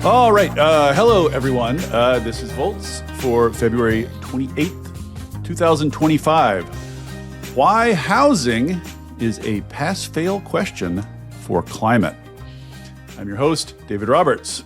All right. Hello, everyone. This is Volts for February 28th, 2025. Why housing is a pass-fail question for climate. I'm your host, David Roberts.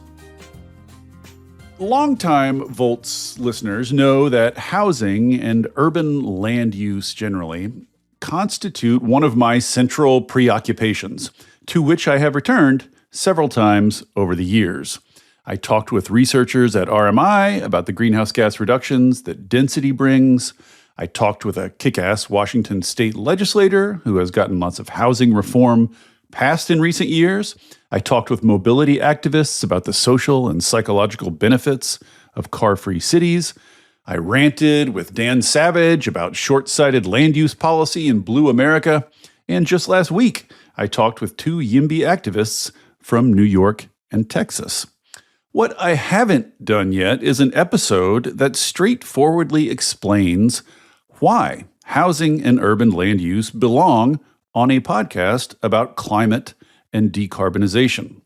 Longtime Volts listeners know that housing and urban land use generally constitute one of my central preoccupations, to which I have returned several times over the years. I talked with researchers at RMI about the greenhouse gas reductions that density brings. I talked with a kick-ass Washington state legislator who has gotten lots of housing reform passed in recent years. I talked with mobility activists about the social and psychological benefits of car-free cities. I ranted with Dan Savage about short-sighted land use policy in Blue America. And just last week, I talked with two YIMBY activists from New York and Texas. What I haven't done yet is an episode that straightforwardly explains why housing and urban land use belong on a podcast about climate and decarbonization.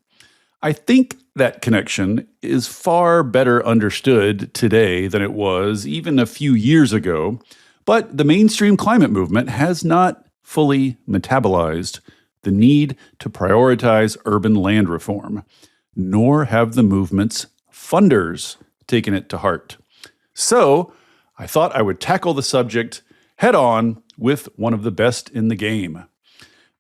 I think that connection is far better understood today than it was even a few years ago, but the mainstream climate movement has not fully metabolized the need to prioritize urban land reform, nor have the movement's funders taken it to heart. So I thought I would tackle the subject head on with one of the best in the game.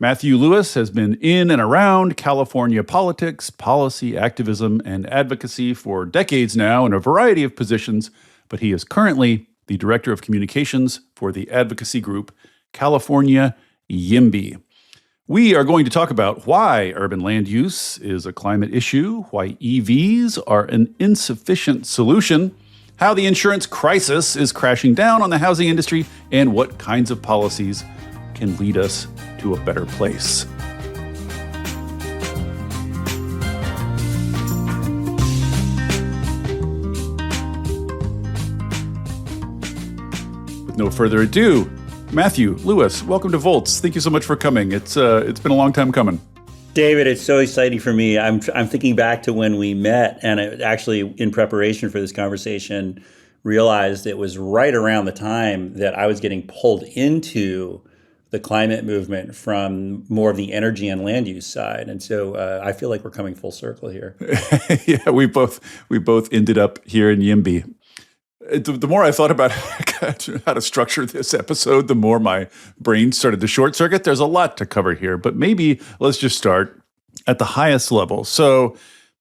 Matthew Lewis has been in and around California politics, policy, activism, and advocacy for decades now in a variety of positions, but he is currently the Director of Communications for the advocacy group California YIMBY. We are going to talk about why urban land use is a climate issue, why EVs are an insufficient solution, how the insurance crisis is crashing down on the housing industry, and what kinds of policies can lead us to a better place. With no further ado, Matthew Lewis, welcome to Volts. Thank you so much for coming. It's been a long time coming. David, it's so exciting for me. I'm thinking back to when we met, and I actually, in preparation for this conversation, realized it was right around the time that I was getting pulled into the climate movement from more of the energy and land use side. And so I feel like we're coming full circle here. Yeah, we both ended up here in YIMBY. The more I thought about how to structure this episode, the more my brain started to short circuit. There's a lot to cover here, but maybe let's just start at the highest level. So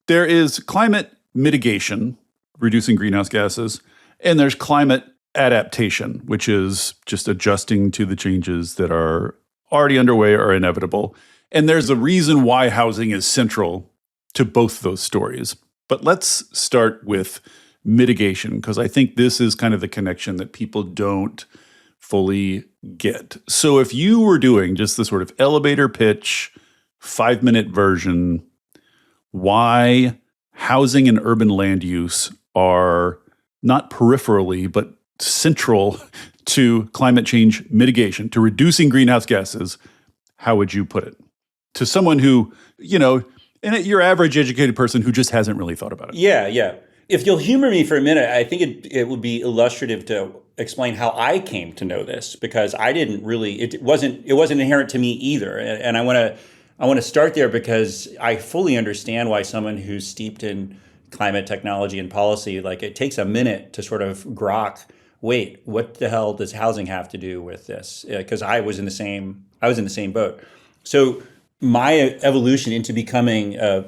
there is climate mitigation, reducing greenhouse gases, and there's climate adaptation, which is just adjusting to the changes that are already underway or inevitable. And there's a reason why housing is central to both those stories. But let's start with mitigation, because I think this is kind of the connection that people don't fully get. So if you were doing just the sort of elevator pitch, 5-minute version, why housing and urban land use are not peripherally, but central to climate change mitigation, to reducing greenhouse gases, how would you put it? To someone who, and your average educated person who just hasn't really thought about it. Yeah. If you'll humor me for a minute, I think it would be illustrative to explain how I came to know this, because I didn't really, it wasn't inherent to me either. And I want to start there because I fully understand why someone who's steeped in climate technology and policy, like it takes a minute to sort of grok, wait, what the hell does housing have to do with this? Because I was in the same boat. So my evolution into becoming a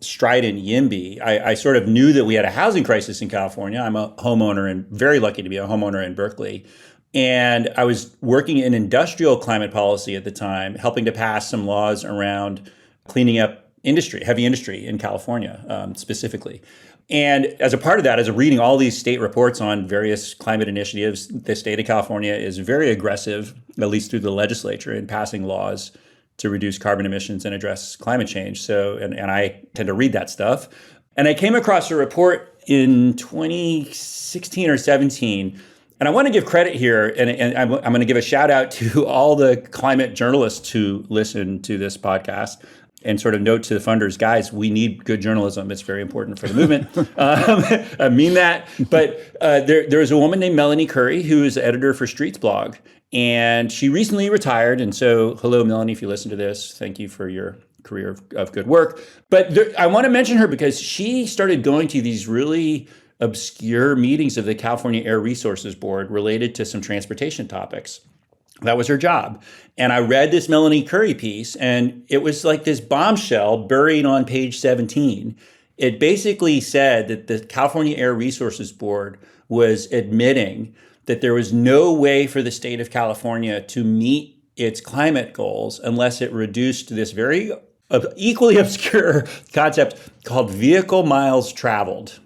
strident YIMBY, I sort of knew that we had a housing crisis in California. I'm a homeowner and very lucky to be a homeowner in Berkeley. And I was working in industrial climate policy at the time, helping to pass some laws around cleaning up heavy industry in California specifically. And as a part of that, as reading all these state reports on various climate initiatives, the state of California is very aggressive, at least through the legislature, in passing laws to reduce carbon emissions and address climate change. So, and I tend to read that stuff. And I came across a report in 2016 or 17, and I want to give credit here, and I'm going to give a shout out to all the climate journalists who listen to this podcast. and sort of note to the funders, guys, we need good journalism. It's very important for the movement. I mean that. But there was a woman named Melanie Curry who is the editor for Streets blog. And she recently retired. And so, hello, Melanie, if you listen to this, thank you for your career of good work. But I want to mention her because she started going to these really obscure meetings of the California Air Resources Board related to some transportation topics. That was her job. And I read this Melanie Curry piece, and it was like this bombshell buried on page 17. It basically said that the California Air Resources Board was admitting that there was no way for the state of California to meet its climate goals unless it reduced this very equally obscure concept called vehicle miles traveled,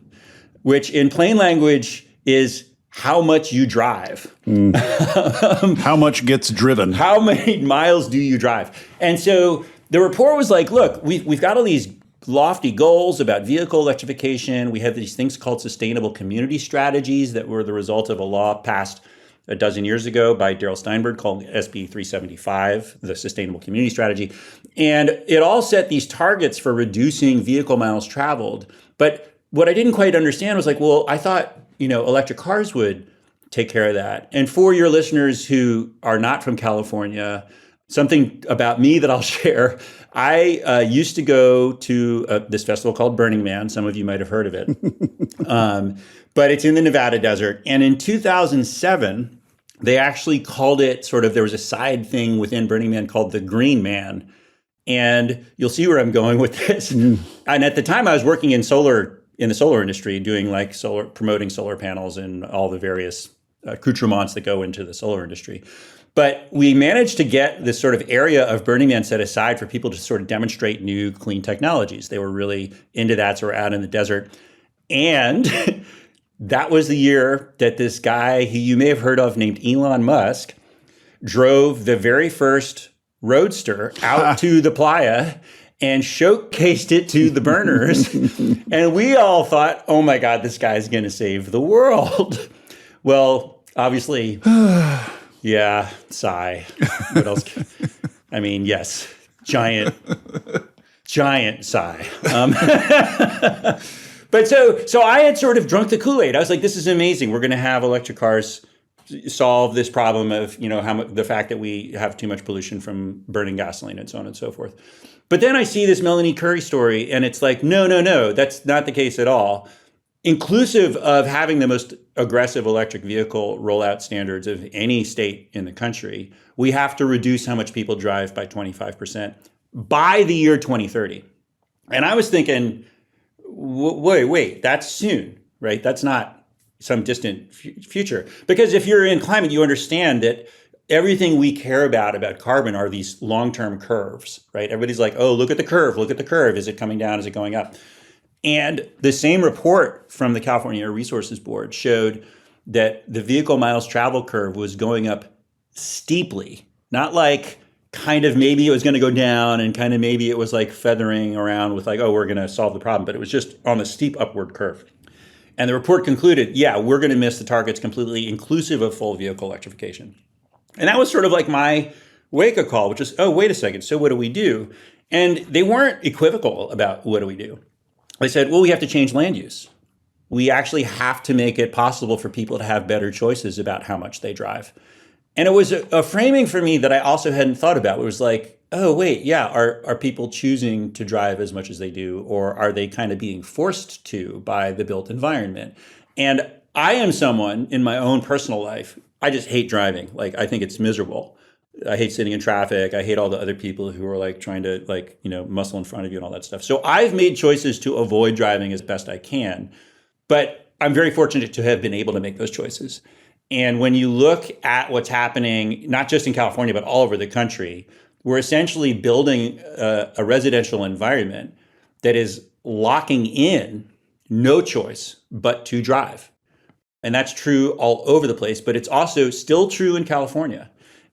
which in plain language is how much you drive. How much gets driven. How many miles do you drive? And so the report was like, look, we've got all these lofty goals about vehicle electrification. We have these things called sustainable community strategies that were the result of a law passed a dozen years ago by Darrell Steinberg called SB 375, the Sustainable Community Strategy. And it all set these targets for reducing vehicle miles traveled. But what I didn't quite understand was like, well, I thought, electric cars would take care of that. And for your listeners who are not from California, something about me that I'll share. I used to go to this festival called Burning Man. Some of you might have heard of it. But it's in the Nevada desert. And in 2007, they actually called it there was a side thing within Burning Man called the Green Man. And you'll see where I'm going with this. And at the time I was working in the solar industry, doing promoting solar panels and all the various accoutrements that go into the solar industry. But we managed to get this sort of area of Burning Man set aside for people to sort of demonstrate new clean technologies. They were really into that, so we're out in the desert. And that was the year that this guy who you may have heard of named Elon Musk drove the very first Roadster out to the playa and showcased it to the burners. And we all thought, oh my God, this guy's going to save the world. Well, obviously, yeah, sigh. What else? I mean, yes, giant sigh. But so I had sort of drunk the Kool-Aid. I was like, this is amazing. We're going to have electric cars solve this problem of, the fact that we have too much pollution from burning gasoline and so on and so forth. But then I see this Melanie Curry story, and it's like, no, that's not the case at all. Inclusive of having the most aggressive electric vehicle rollout standards of any state in the country, we have to reduce how much people drive by 25% by the year 2030. And I was thinking, wait, that's soon, right? That's not some distant future. Because if you're in climate, you understand that everything we care about carbon are these long-term curves, right? Everybody's like, oh, look at the curve. Is it coming down? Is it going up? And the same report from the California Air Resources Board showed that the vehicle miles travel curve was going up steeply, not like kind of maybe it was going to go down and kind of maybe it was like feathering around with like, oh, we're going to solve the problem. But it was just on a steep upward curve. And the report concluded, yeah, we're going to miss the targets completely, inclusive of full vehicle electrification. And that was sort of like my wake-up call, which is, oh, wait a second. So what do we do? And they weren't equivocal about what do we do. They said, well, we have to change land use. We actually have to make it possible for people to have better choices about how much they drive. And it was a framing for me that I also hadn't thought about. It was like, oh, wait, yeah, are people choosing to drive as much as they do? Or are they kind of being forced to by the built environment? And I am someone in my own personal life, I just hate driving. Like, I think it's miserable. I hate sitting in traffic. I hate all the other people who are like trying to muscle in front of you and all that stuff. So I've made choices to avoid driving as best I can, but I'm very fortunate to have been able to make those choices. And when you look at what's happening, not just in California, but all over the country, we're essentially building a residential environment that is locking in no choice but to drive. And that's true all over the place, but it's also still true in California.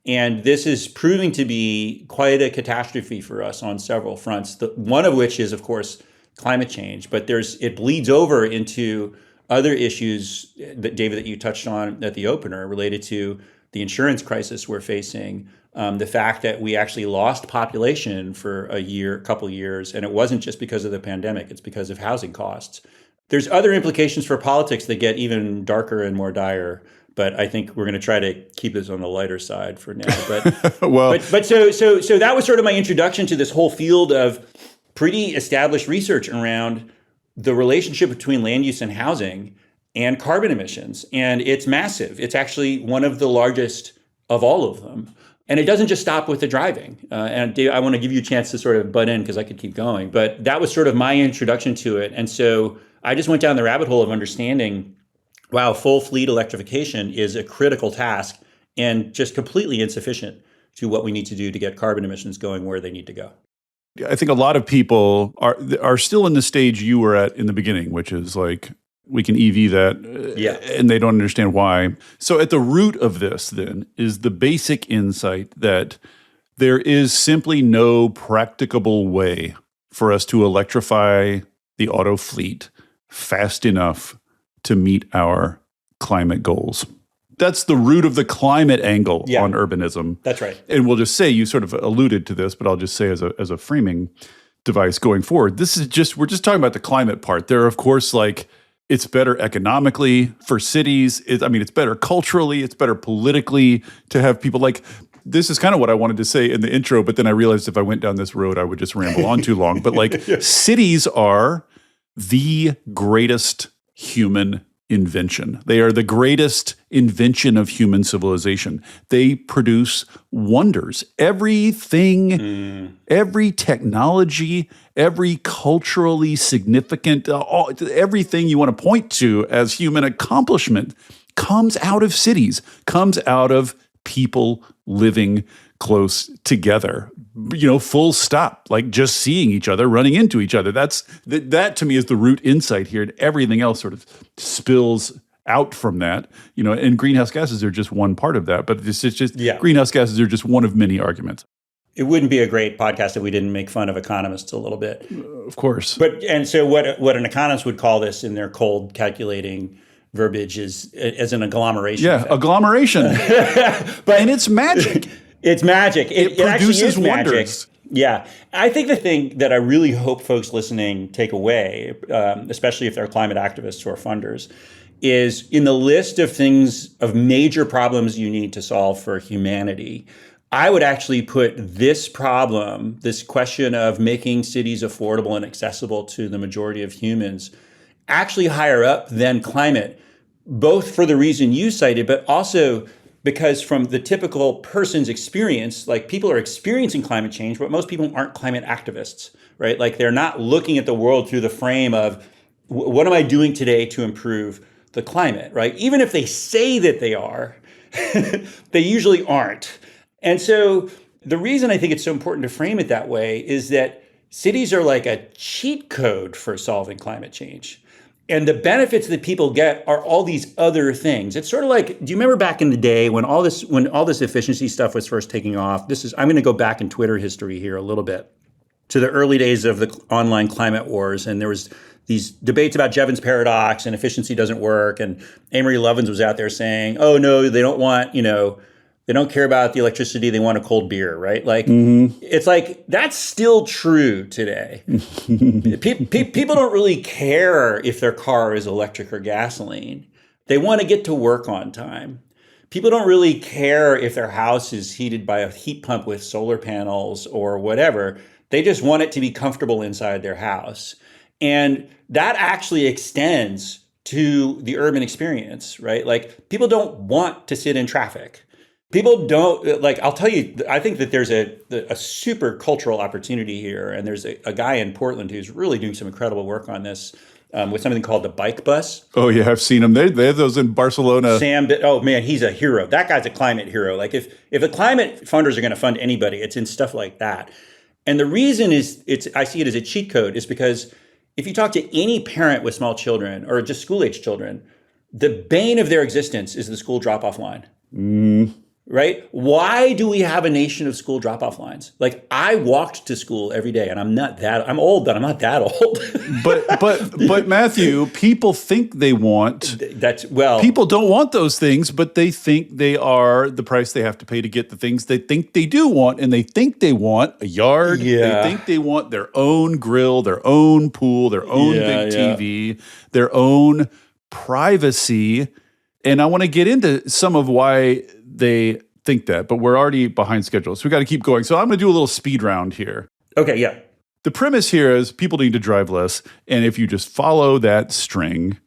And this is proving to be quite a catastrophe for us on several fronts. One of which is, of course, climate change. But it bleeds over into other issues that, David, that you touched on at the opener related to the insurance crisis we're facing, the fact that we actually lost population for a couple years, and it wasn't just because of the pandemic, it's because of housing costs. There's other implications for politics that get even darker and more dire, but I think we're going to try to keep this on the lighter side for now. But so that was sort of my introduction to this whole field of pretty established research around the relationship between land use and housing and carbon emissions. And it's massive. It's actually one of the largest of all of them. And it doesn't just stop with the driving. And Dave, I want to give you a chance to sort of butt in because I could keep going. But that was sort of my introduction to it. And so I just went down the rabbit hole of understanding, wow, full fleet electrification is a critical task and just completely insufficient to what we need to do to get carbon emissions going where they need to go. I think a lot of people are still in the stage you were at in the beginning, which is like, we can EV that, and they don't understand why. So at the root of this, then, is the basic insight that there is simply no practicable way for us to electrify the auto fleet fast enough to meet our climate goals. That's the root of the climate angle on urbanism. That's right. And we'll just say, you sort of alluded to this, but I'll just say as a framing device going forward, we're just talking about the climate part. There are, of course, like, it's better economically for cities. It's better culturally. It's better politically to have people like, this is kind of what I wanted to say in the intro, but then I realized if I went down this road, I would just ramble on too long. But like, cities are the greatest human invention. They are the greatest invention of human civilization. They produce wonders. Everything, every technology, every culturally significant, everything you want to point to as human accomplishment comes out of cities, comes out of people living close together, full stop, like just seeing each other, running into each other. That to me is the root insight here. And everything else sort of spills out from that, and greenhouse gases are just one part of that, but it's just greenhouse gases are just one of many arguments. It wouldn't be a great podcast if we didn't make fun of economists a little bit. Of course. And so what an economist would call this in their cold calculating verbiage is as an agglomeration. Yeah, agglomeration. And it's magic. It's magic. It produces actually is wonders. Magic. Yeah. I think the thing that I really hope folks listening take away, especially if they're climate activists or funders, is in the list of things, of major problems you need to solve for humanity, I would actually put this problem, this question of making cities affordable and accessible to the majority of humans, actually higher up than climate, both for the reason you cited, but also because from the typical person's experience, like people are experiencing climate change, but most people aren't climate activists, right? Like they're not looking at the world through the frame of what am I doing today to improve the climate, right? Even if they say that they are, they usually aren't. And so the reason I think it's so important to frame it that way is that cities are like a cheat code for solving climate change. And the benefits that people get are all these other things. It's sort of like, do you remember back in the day when all this efficiency stuff was first taking off? I'm going to go back in Twitter history here a little bit to the early days of the online climate wars. And there was these debates about Jevons paradox and efficiency doesn't work. And Amory Lovins was out there saying, oh, no, they don't want, they don't care about the electricity. They want a cold beer, right? Like, It's like, that's still true today. People don't really care if their car is electric or gasoline. They want to get to work on time. People don't really care if their house is heated by a heat pump with solar panels or whatever. They just want it to be comfortable inside their house. And that actually extends to the urban experience, right? Like, people don't want to sit in traffic. People don't, like, I'll tell you, I think that there's a super cultural opportunity here. And there's a guy in Portland who's really doing some incredible work on this with something called the bike bus. Oh, yeah, I've seen them. They have those in Barcelona. Oh, man, he's a hero. That guy's a climate hero. Like, if the climate funders are going to fund anybody, it's in stuff like that. And the reason I see it as a cheat code is because if you talk to any parent with small children or just school-age children, the bane of their existence is the school drop-off line. right? Why do we have a nation of school drop-off lines? Like, I walked to school every day, and I'm old, but I'm not that old. But Matthew, people think they want people don't want those things, but they think they are the price they have to pay to get the things they think they do want, and they think they want a yard. Yeah. They think they want their own grill, their own pool, their own big TV, their own privacy. And I want to get into some of why they think that, but we're already behind schedule, so we got to keep going. So I'm going to do a little speed round here. Okay, yeah. The premise here is people need to drive less, and if you just follow that string,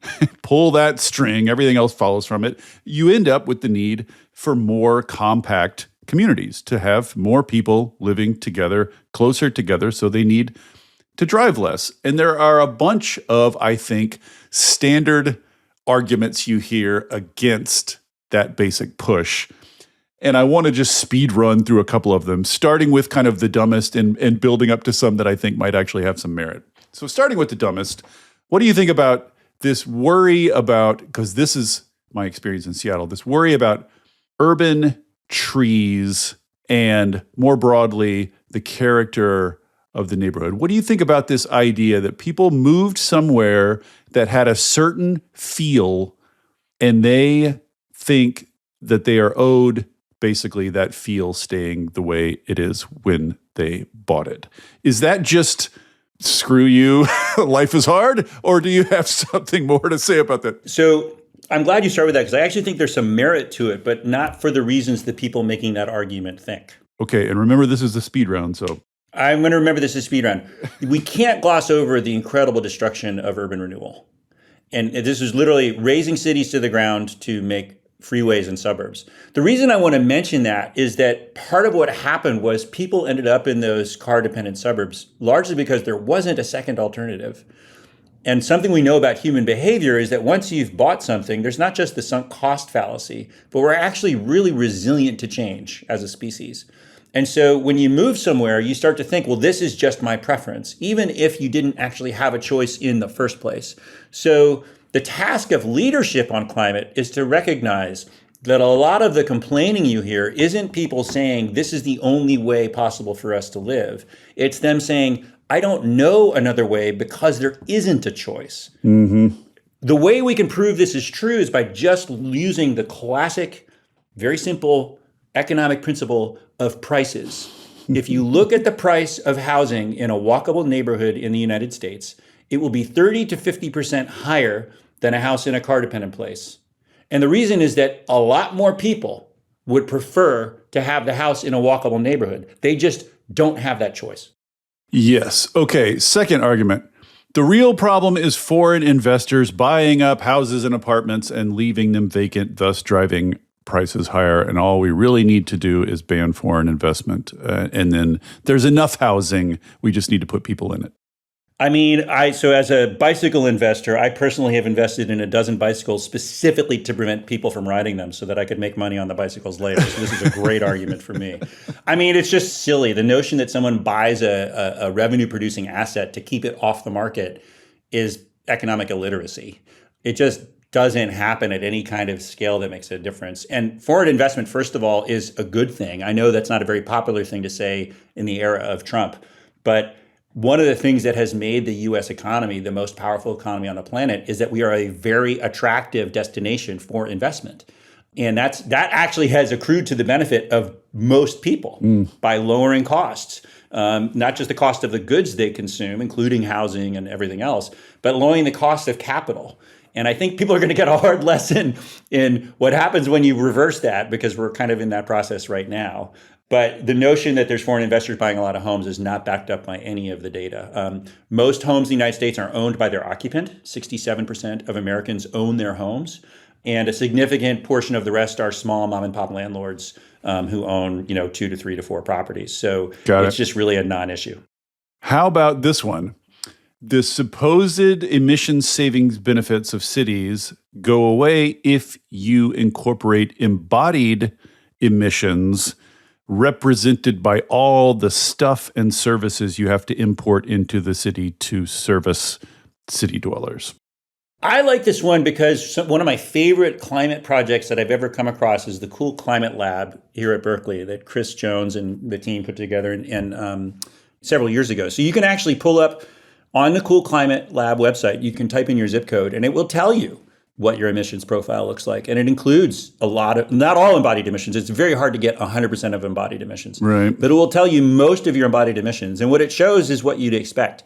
pull that string, everything else follows from it, you end up with the need for more compact communities, to have more people living together, closer together, so they need to drive less. And there are a bunch of, I think, standard arguments you hear against that basic push. And I want to just speed run through a couple of them, starting with kind of the dumbest and building up to some that I think might actually have some merit. So starting with the dumbest, what do you think about this worry about, because this is my experience in Seattle, this worry about urban trees and more broadly, the character of the neighborhood? What do you think about this idea that people moved somewhere that had a certain feel and they think that they are owed basically that feel staying the way it is when they bought it? Is that just screw you, life is hard? Or do you have something more to say about that? So I'm glad you start with that, because I actually think there's some merit to it, but not for the reasons that people making that argument think. Okay, and remember, this is the speed round, so I'm going to remember this as speed round. We can't gloss over the incredible destruction of urban renewal. And this is literally razing cities to the ground to make freeways and suburbs. The reason I want to mention that is that part of what happened was people ended up in those car-dependent suburbs largely because there wasn't a second alternative. And something we know about human behavior is that once you've bought something, there's not just the sunk cost fallacy, but we're actually really resilient to change as a species. And so when you move somewhere, you start to think, well, this is just my preference, even if you didn't actually have a choice in the first place. So the task of leadership on climate is to recognize that a lot of the complaining you hear isn't people saying this is the only way possible for us to live. It's them saying, I don't know another way because there isn't a choice. Mm-hmm. The way we can prove this is true is by just using the classic, very simple economic principle of prices. If you look at the price of housing in a walkable neighborhood in the United States, it will be 30 to 50% higher than a house in a car-dependent place. And the reason is that a lot more people would prefer to have the house in a walkable neighborhood. They just don't have that choice. Yes. Okay. Second argument. The real problem is foreign investors buying up houses and apartments and leaving them vacant, thus driving prices higher. And all we really need to do is ban foreign investment. And then there's enough housing. We just need to put people in it. I mean, so as a bicycle investor, I personally have invested in a dozen bicycles specifically to prevent people from riding them so that I could make money on the bicycles later. So this is a great argument for me. I mean, it's just silly. The notion that someone buys a revenue-producing asset to keep it off the market is economic illiteracy. It just doesn't happen at any kind of scale that makes a difference. And foreign investment, first of all, is a good thing. I know that's not a very popular thing to say in the era of Trump, but one of the things that has made the U.S. economy the most powerful economy on the planet is that we are a very attractive destination for investment. And that actually has accrued to the benefit of most people by lowering costs, not just the cost of the goods they consume, including housing and everything else, but lowering the cost of capital. And I think people are going to get a hard lesson in what happens when you reverse that, because we're kind of in that process right now. But the notion that there's foreign investors buying a lot of homes is not backed up by any of the data. Most homes in the United States are owned by their occupant. 67% of Americans own their homes. And a significant portion of the rest are small mom and pop landlords who own, 2 to 3 to 4 properties. So it's just really a non-issue. How about this one? The supposed emission savings benefits of cities go away if you incorporate embodied emissions represented by all the stuff and services you have to import into the city to service city dwellers. I like this one because one of my favorite climate projects that I've ever come across is the Cool Climate Lab here at Berkeley that Chris Jones and the team put together several years ago. So you can actually pull up on the Cool Climate Lab website, you can type in your zip code and it will tell you what your emissions profile looks like. And it includes a lot of, not all embodied emissions. It's very hard to get 100% of embodied emissions. Right. But it will tell you most of your embodied emissions. And what it shows is what you'd expect.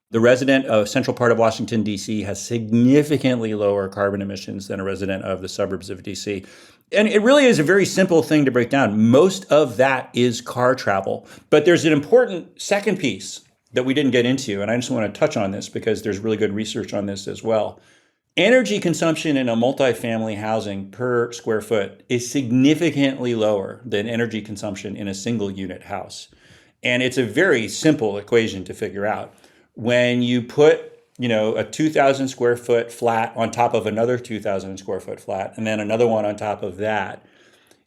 The resident of central part of Washington, D.C. has significantly lower carbon emissions than a resident of the suburbs of D.C. And it really is a very simple thing to break down. Most of that is car travel. But there's an important second piece that we didn't get into. And I just want to touch on this because there's really good research on this as well. Energy consumption in a multifamily housing per square foot is significantly lower than energy consumption in a single unit house. And it's a very simple equation to figure out. When you put, a 2,000 square foot flat on top of another 2,000 square foot flat, and then another one on top of that,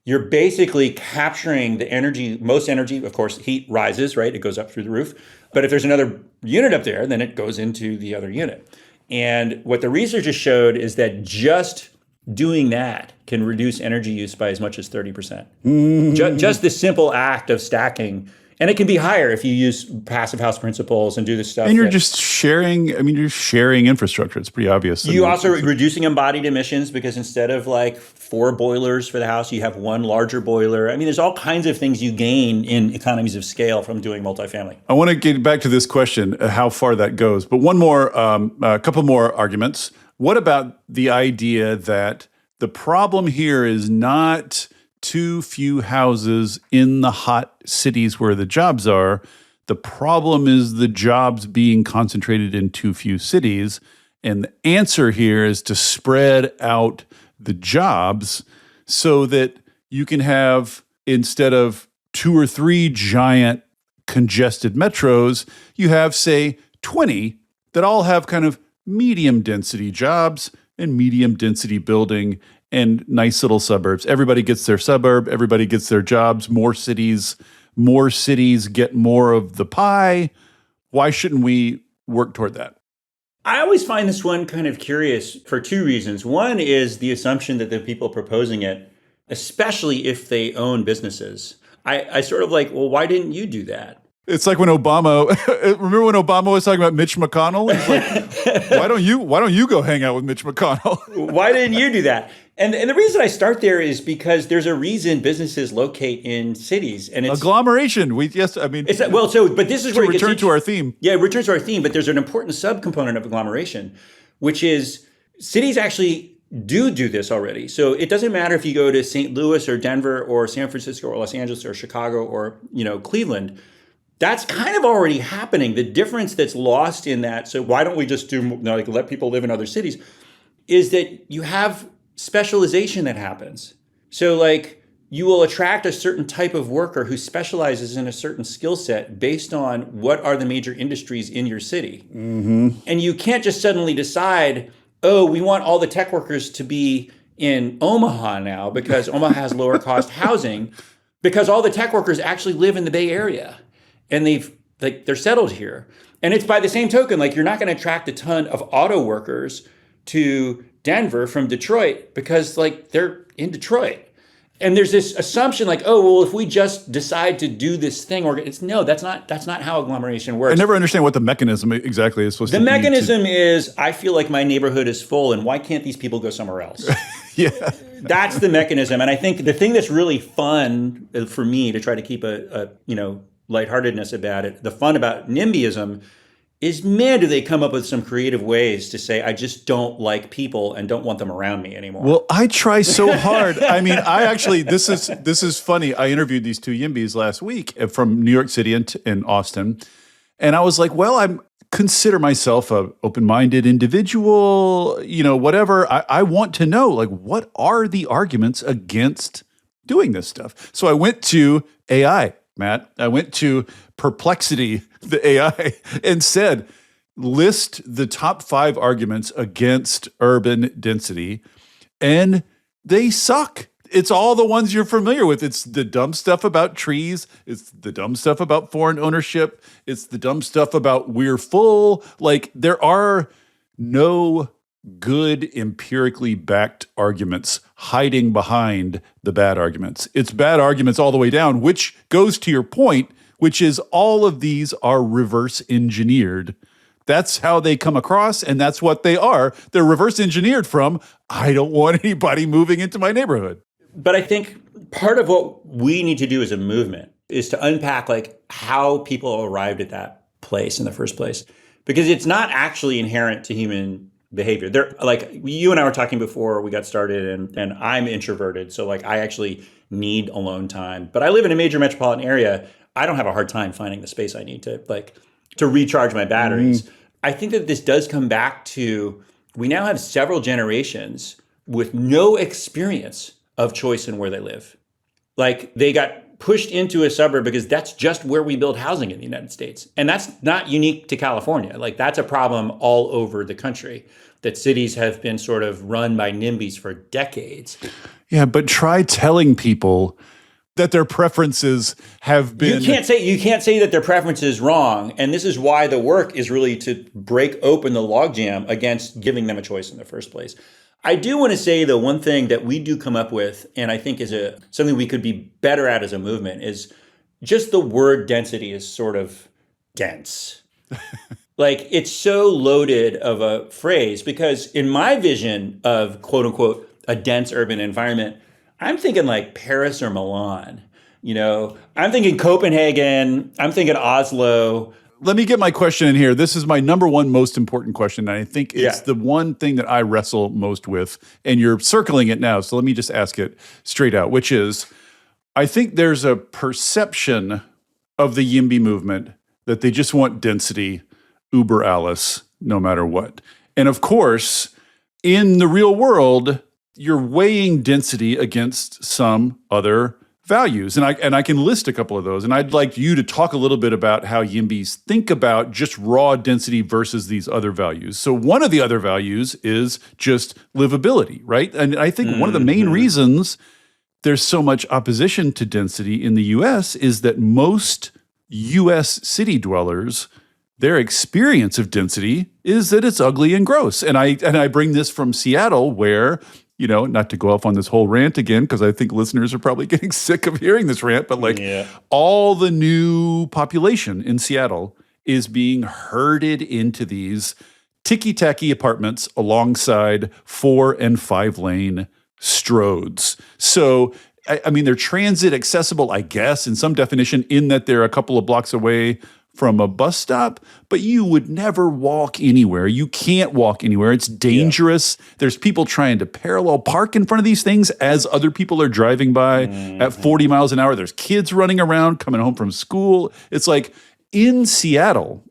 you're basically capturing the energy, most energy, of course, heat rises, right? It goes up through the roof. But if there's another unit up there, then it goes into the other unit. And what the research has showed is that just doing that can reduce energy use by as much as 30%. Just the simple act of stacking. And it can be higher if you use passive house principles and do this stuff. And you're just sharing, you're sharing infrastructure. It's pretty obvious. You also are reducing embodied emissions because instead of like 4 boilers for the house, you have 1 larger boiler. There's all kinds of things you gain in economies of scale from doing multifamily. I want to get back to this question, how far that goes. But a couple more arguments. What about the idea that the problem here is not too few houses in the hot cities where the jobs are? The problem is the jobs being concentrated in too few cities. And the answer here is to spread out the jobs so that you can have, instead of 2 or 3 giant congested metros, you have, say, 20 that all have kind of medium density jobs and medium density building and nice little suburbs. Everybody gets their suburb, everybody gets their jobs, more cities get more of the pie. Why shouldn't we work toward that? I always find this one kind of curious for 2 reasons. One is the assumption that the people proposing it, especially if they own businesses, I sort of like, well, why didn't you do that? It's like when remember when Obama was talking about Mitch McConnell? He's like, why don't you go hang out with Mitch McConnell? Why didn't you do that? And the reason I start there is because there's a reason businesses locate in cities, and it's agglomeration. But this is where it return to our theme. Yeah, return to our theme. But there's an important subcomponent of agglomeration, which is cities actually do this already. So it doesn't matter if you go to St. Louis or Denver or San Francisco or Los Angeles or Chicago or Cleveland. That's kind of already happening. The difference that's lost in that, so why don't we just let people live in other cities, is that you have specialization that happens. So you will attract a certain type of worker who specializes in a certain skill set based on what are the major industries in your city. Mm-hmm. And you can't just suddenly decide, oh, we want all the tech workers to be in Omaha now because Omaha has lower cost housing, because all the tech workers actually live in the Bay Area. And they're settled here. And it's by the same token, you're not going to attract a ton of auto workers to Denver from Detroit because they're in Detroit. And there's this assumption if we just decide to do this thing, that's not how agglomeration works. I never understand what the mechanism exactly is supposed to be. The mechanism is, I feel like my neighborhood is full and why can't these people go somewhere else? Yeah. That's the mechanism. And I think the thing that's really fun for me to try to keep a lightheartedness about it, the fun about NIMBYism is, man, do they come up with some creative ways to say, I just don't like people and don't want them around me anymore. Well, I try so hard. This is funny. I interviewed these 2 YIMBYs last week from New York City and Austin. And I was like, well, I consider myself a open-minded individual, whatever. I want to know, what are the arguments against doing this stuff? So I went to AI. Matt, I went to Perplexity, the AI, and said, list the top 5 arguments against urban density, and they suck. It's all the ones you're familiar with. It's the dumb stuff about trees. It's the dumb stuff about foreign ownership. It's the dumb stuff about we're full. There are no good empirically backed arguments hiding behind the bad arguments. It's bad arguments all the way down, which goes to your point, which is all of these are reverse engineered. That's how they come across, and that's what they are. They're reverse engineered from, I don't want anybody moving into my neighborhood. But I think part of what we need to do as a movement is to unpack like how people arrived at that place in the first place, because it's not actually inherent to human behavior. They're like, you and I were talking before we got started, and I'm introverted, so like I actually need alone time. But I live in a major metropolitan area. I don't have a hard time finding the space I need to recharge my batteries. I think that this does come back to, we now have several generations with no experience of choice in where they live. Like they got pushed into a suburb because that's just where we build housing in the United States. And that's not unique to California. Like that's a problem all over the country, that cities have been sort of run by NIMBYs for decades. Yeah, but try telling people that their preferences have been... You can't say that their preference is wrong. And this is why the work is really to break open the logjam against giving them a choice in the first place. I do want to say, the one thing that we do come up with, and I think is something we could be better at as a movement, is just the word density is sort of dense. Like it's so loaded of a phrase, because in my vision of quote unquote a dense urban environment, I'm thinking like Paris or Milan, I'm thinking Copenhagen, I'm thinking Oslo. Let me get my question in here. This is my number one most important question. And I think it's the one thing that I wrestle most with, and you're circling it now. So let me just ask it straight out, which is, I think there's a perception of the YIMBY movement that they just want density, uber alles, no matter what. And of course, in the real world, you're weighing density against some other values. And I can list a couple of those. And I'd like you to talk a little bit about how YIMBYs think about just raw density versus these other values. So one of the other values is just livability, right? And I think one of the main reasons there's so much opposition to density in the US is that most US city dwellers, their experience of density is that it's ugly and gross. And I bring this from Seattle, where, not to go off on this whole rant again, because I think listeners are probably getting sick of hearing this rant, but all the new population in Seattle is being herded into these ticky-tacky apartments alongside 4 and 5 lane stroads. So, I mean, they're transit accessible, I guess, in some definition, in that they're a couple of blocks away from a bus stop, but you would never walk anywhere. You can't walk anywhere. It's dangerous. Yeah. There's people trying to parallel park in front of these things as other people are driving by at 40 miles an hour. There's kids running around, coming home from school. It's like in Seattle,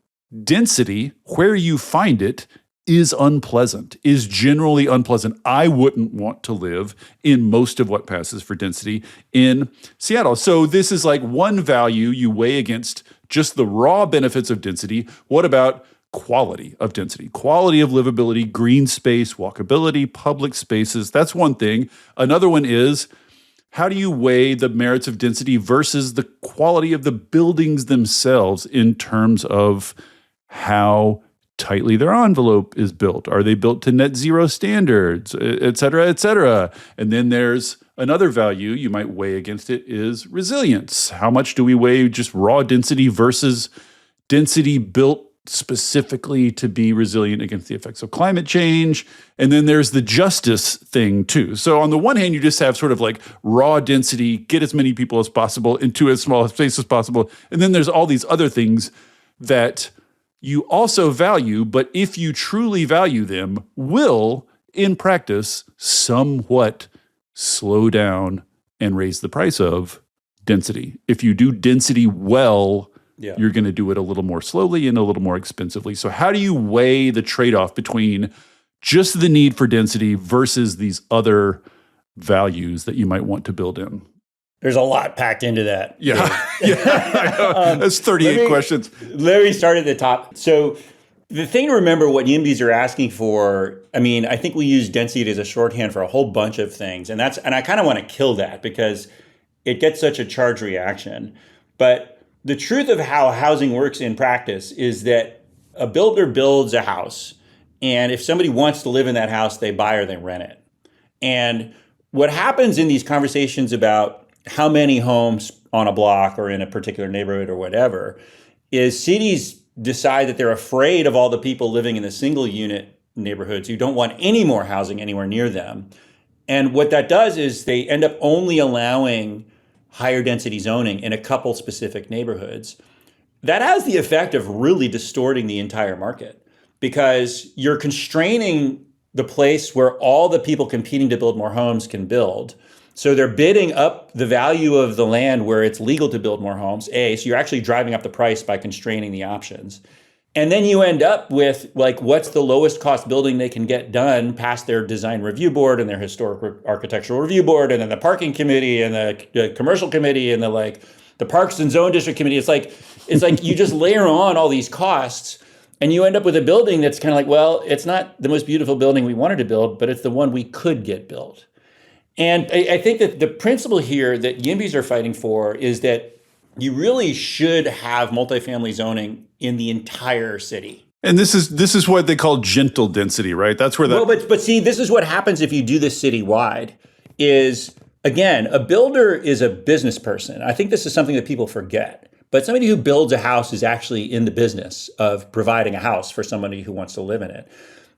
density, where you find it, is unpleasant, is generally unpleasant. I wouldn't want to live in most of what passes for density in Seattle. So this is like one value you weigh against just the raw benefits of density. What about quality of density? Quality of livability, green space, walkability, public spaces. That's one thing. Another one is, how do you weigh the merits of density versus the quality of the buildings themselves in terms of how tightly their envelope is built? Are they built to net zero standards, et cetera, et cetera? And then there's another value you might weigh against it is resilience. How much do we weigh just raw density versus density built specifically to be resilient against the effects of climate change? And then there's the justice thing too. So on the one hand, you just have sort of like raw density, get as many people as possible into as small a space as possible. And then there's all these other things that you also value, but if you truly value them, will, in practice, somewhat slow down and raise the price of density. If you do density well, you're going to do it a little more slowly and a little more expensively. So how do you weigh the trade-off between just the need for density versus these other values that you might want to build in? There's a lot packed into that. Yeah. That's 38 questions. Let me start at the top. So the thing to remember, what YIMBYs are asking for, I mean, I think we use density as a shorthand for a whole bunch of things. And I kind of want to kill that because it gets such a charged reaction. But the truth of how housing works in practice is that a builder builds a house And if somebody wants to live in that house, they buy or they rent it. And what happens in these conversations about how many homes on a block or in a particular neighborhood or whatever is cities decide that they're afraid of all the people living in the single unit neighborhoods who don't want any more housing anywhere near them. And what that does is they end up only allowing higher density zoning in a couple specific neighborhoods. That has the effect of really distorting the entire market because you're constraining the place where all the people competing to build more homes can build. So they're bidding up the value of the land where it's legal to build more homes, A, so you're actually driving up the price by constraining the options. And then you end up with like, what's the lowest cost building they can get done past their design review board and their historic architectural review board, and then the parking committee and the commercial committee and the parks and zone district committee. It's like you just layer on all these costs and you end up with a building that's kind of like, well, it's not the most beautiful building we wanted to build, but it's the one we could get built. And I think that the principle here that YIMBYs are fighting for is that you really should have multifamily zoning in the entire city. And this is what they call gentle density, right? That's where that. Well, but see, this is what happens if you do this citywide. Is again, a builder is a business person. I think this is something that people forget. But somebody who builds a house is actually in the business of providing a house for somebody who wants to live in it.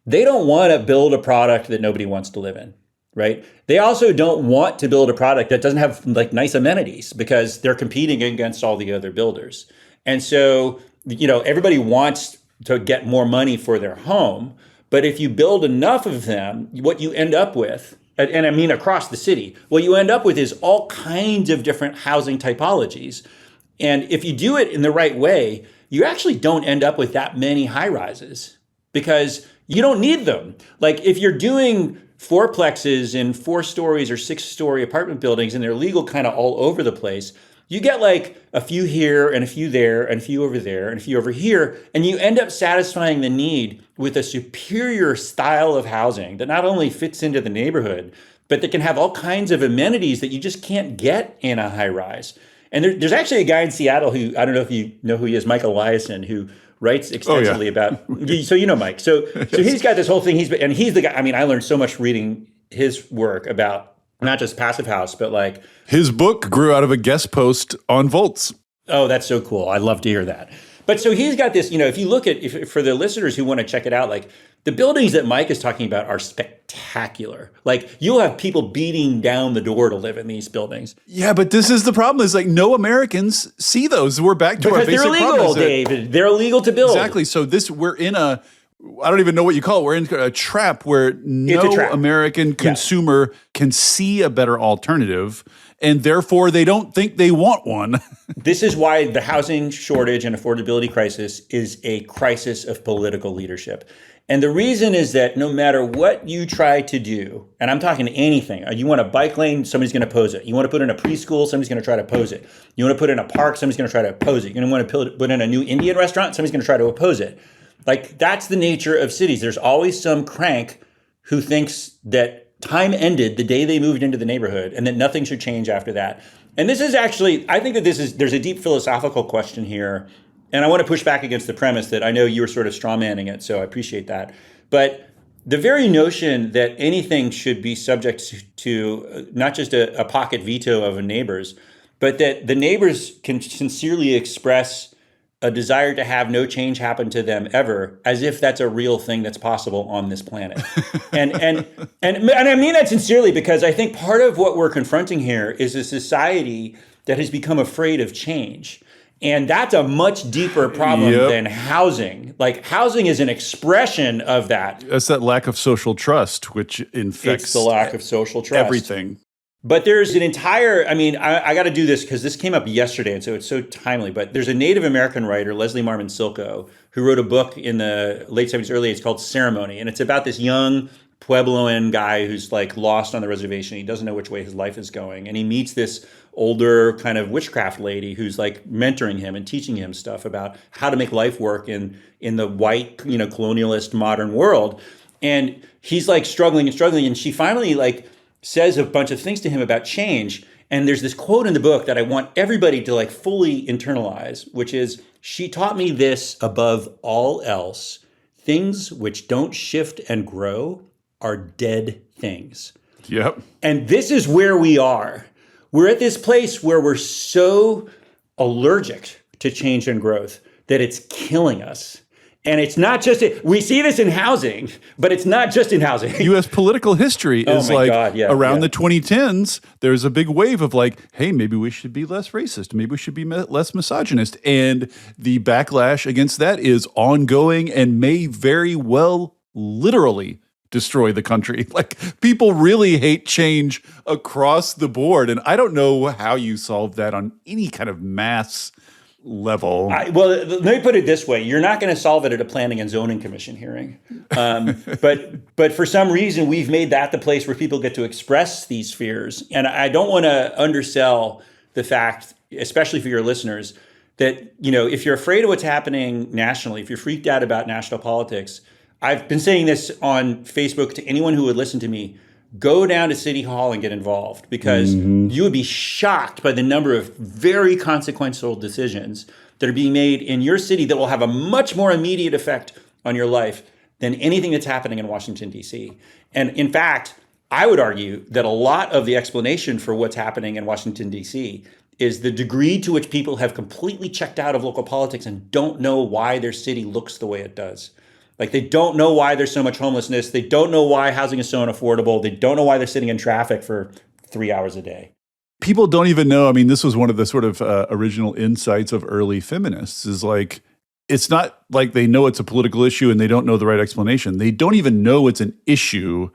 They don't want to build a product that nobody wants to live in. Right? They also don't want to build a product that doesn't have like nice amenities because they're competing against all the other builders. And so, everybody wants to get more money for their home. But if you build enough of them, what you end up with, and I mean across the city, what you end up with is all kinds of different housing typologies. And if you do it in the right way, you actually don't end up with that many high rises because you don't need them. Like if you're doing fourplexes in 4 stories or 6-story apartment buildings and they're legal kind of all over the place, you get like a few here and a few there and a few over there and a few over here, and you end up satisfying the need with a superior style of housing that not only fits into the neighborhood, but that can have all kinds of amenities that you just can't get in a high rise. And there's actually a guy in Seattle who, I don't know if you know who he is, Mike Eliason, who writes extensively about, so you know Mike. So he's got this whole thing, he's the guy, I mean, I learned so much reading his work about not just Passive House, but like... His book grew out of a guest post on Volts. Oh, that's so cool. I'd love to hear that. But so he's got this, if you look at, for the listeners who want to check it out, like the buildings that Mike is talking about are spectacular. Like you'll have people beating down the door to live in these buildings. Yeah, but this is the problem is like no Americans see those. We're back to our basic problem. Because they're illegal, David. They're illegal to build. Exactly. So we're in a, I don't even know what you call it. We're in a trap where no American consumer can see a better alternative. And therefore, they don't think they want one. This is why the housing shortage and affordability crisis is a crisis of political leadership. And the reason is that no matter what you try to do, and I'm talking anything, you want a bike lane, somebody's going to oppose it. You want to put in a preschool, somebody's going to try to oppose it. You want to put in a park, somebody's going to try to oppose it. You're going to want to put in a new Indian restaurant, somebody's going to try to oppose it. Like, that's the nature of cities. There's always some crank who thinks that time ended the day they moved into the neighborhood and that nothing should change after that. And this is actually, I think that there's a deep philosophical question here. And I want to push back against the premise that I know you were sort of strawmanning it, so I appreciate that. But the very notion that anything should be subject to not just a pocket veto of a neighbor's, but that the neighbors can sincerely express a desire to have no change happen to them ever, as if that's a real thing that's possible on this planet. And I mean that sincerely, because I think part of what we're confronting here is a society that has become afraid of change. And that's a much deeper problem than housing. Like, housing is an expression of that. That's that lack of social trust, which infects it's the lack of social trust. Everything. But there's an entire, I mean, I got to do this because this came up yesterday, and so it's so timely. But there's a Native American writer, Leslie Marmon Silko, who wrote a book in the late 70s, early 80s called Ceremony. And it's about this young Puebloan guy who's like lost on the reservation. He doesn't know which way his life is going. And he meets this older kind of witchcraft lady who's like mentoring him and teaching him stuff about how to make life work in the white, colonialist modern world. And he's like struggling. And she finally like says a bunch of things to him about change. And there's this quote in the book that I want everybody to like fully internalize, which is, "She taught me this above all else: things which don't shift and grow are dead things. Yep. And this is where we are. We're at this place where we're so allergic to change and growth that it's killing us. And it's not just, we see this in housing, but it's not just in housing. U.S. political history is around the 2010s, there's a big wave of like, hey, maybe we should be less racist. Maybe we should be less misogynist. And the backlash against that is ongoing and may very well literally destroy the country. Like, people really hate change across the board. And I don't know how you solve that on any kind of mass level. Well, let me put it this way. You're not going to solve it at a planning and zoning commission hearing. But for some reason, we've made that the place where people get to express these fears. And I don't want to undersell the fact, especially for your listeners, that, you know, if you're afraid of what's happening nationally, if you're freaked out about national politics, I've been saying this on Facebook to anyone who would listen to me, go down to City Hall and get involved, because you would be shocked by the number of very consequential decisions that are being made in your city that will have a much more immediate effect on your life than anything that's happening in Washington, D.C. And in fact, I would argue that a lot of the explanation for what's happening in Washington, D.C. is the degree to which people have completely checked out of local politics and don't know why their city looks the way it does. Like, they don't know why there's so much homelessness. They don't know why housing is so unaffordable. They don't know why they're sitting in traffic for 3 hours a day. People don't even know. I mean, this was one of the sort of original insights of early feminists, is like, it's not like they know it's a political issue and they don't know the right explanation. They don't even know it's an issue.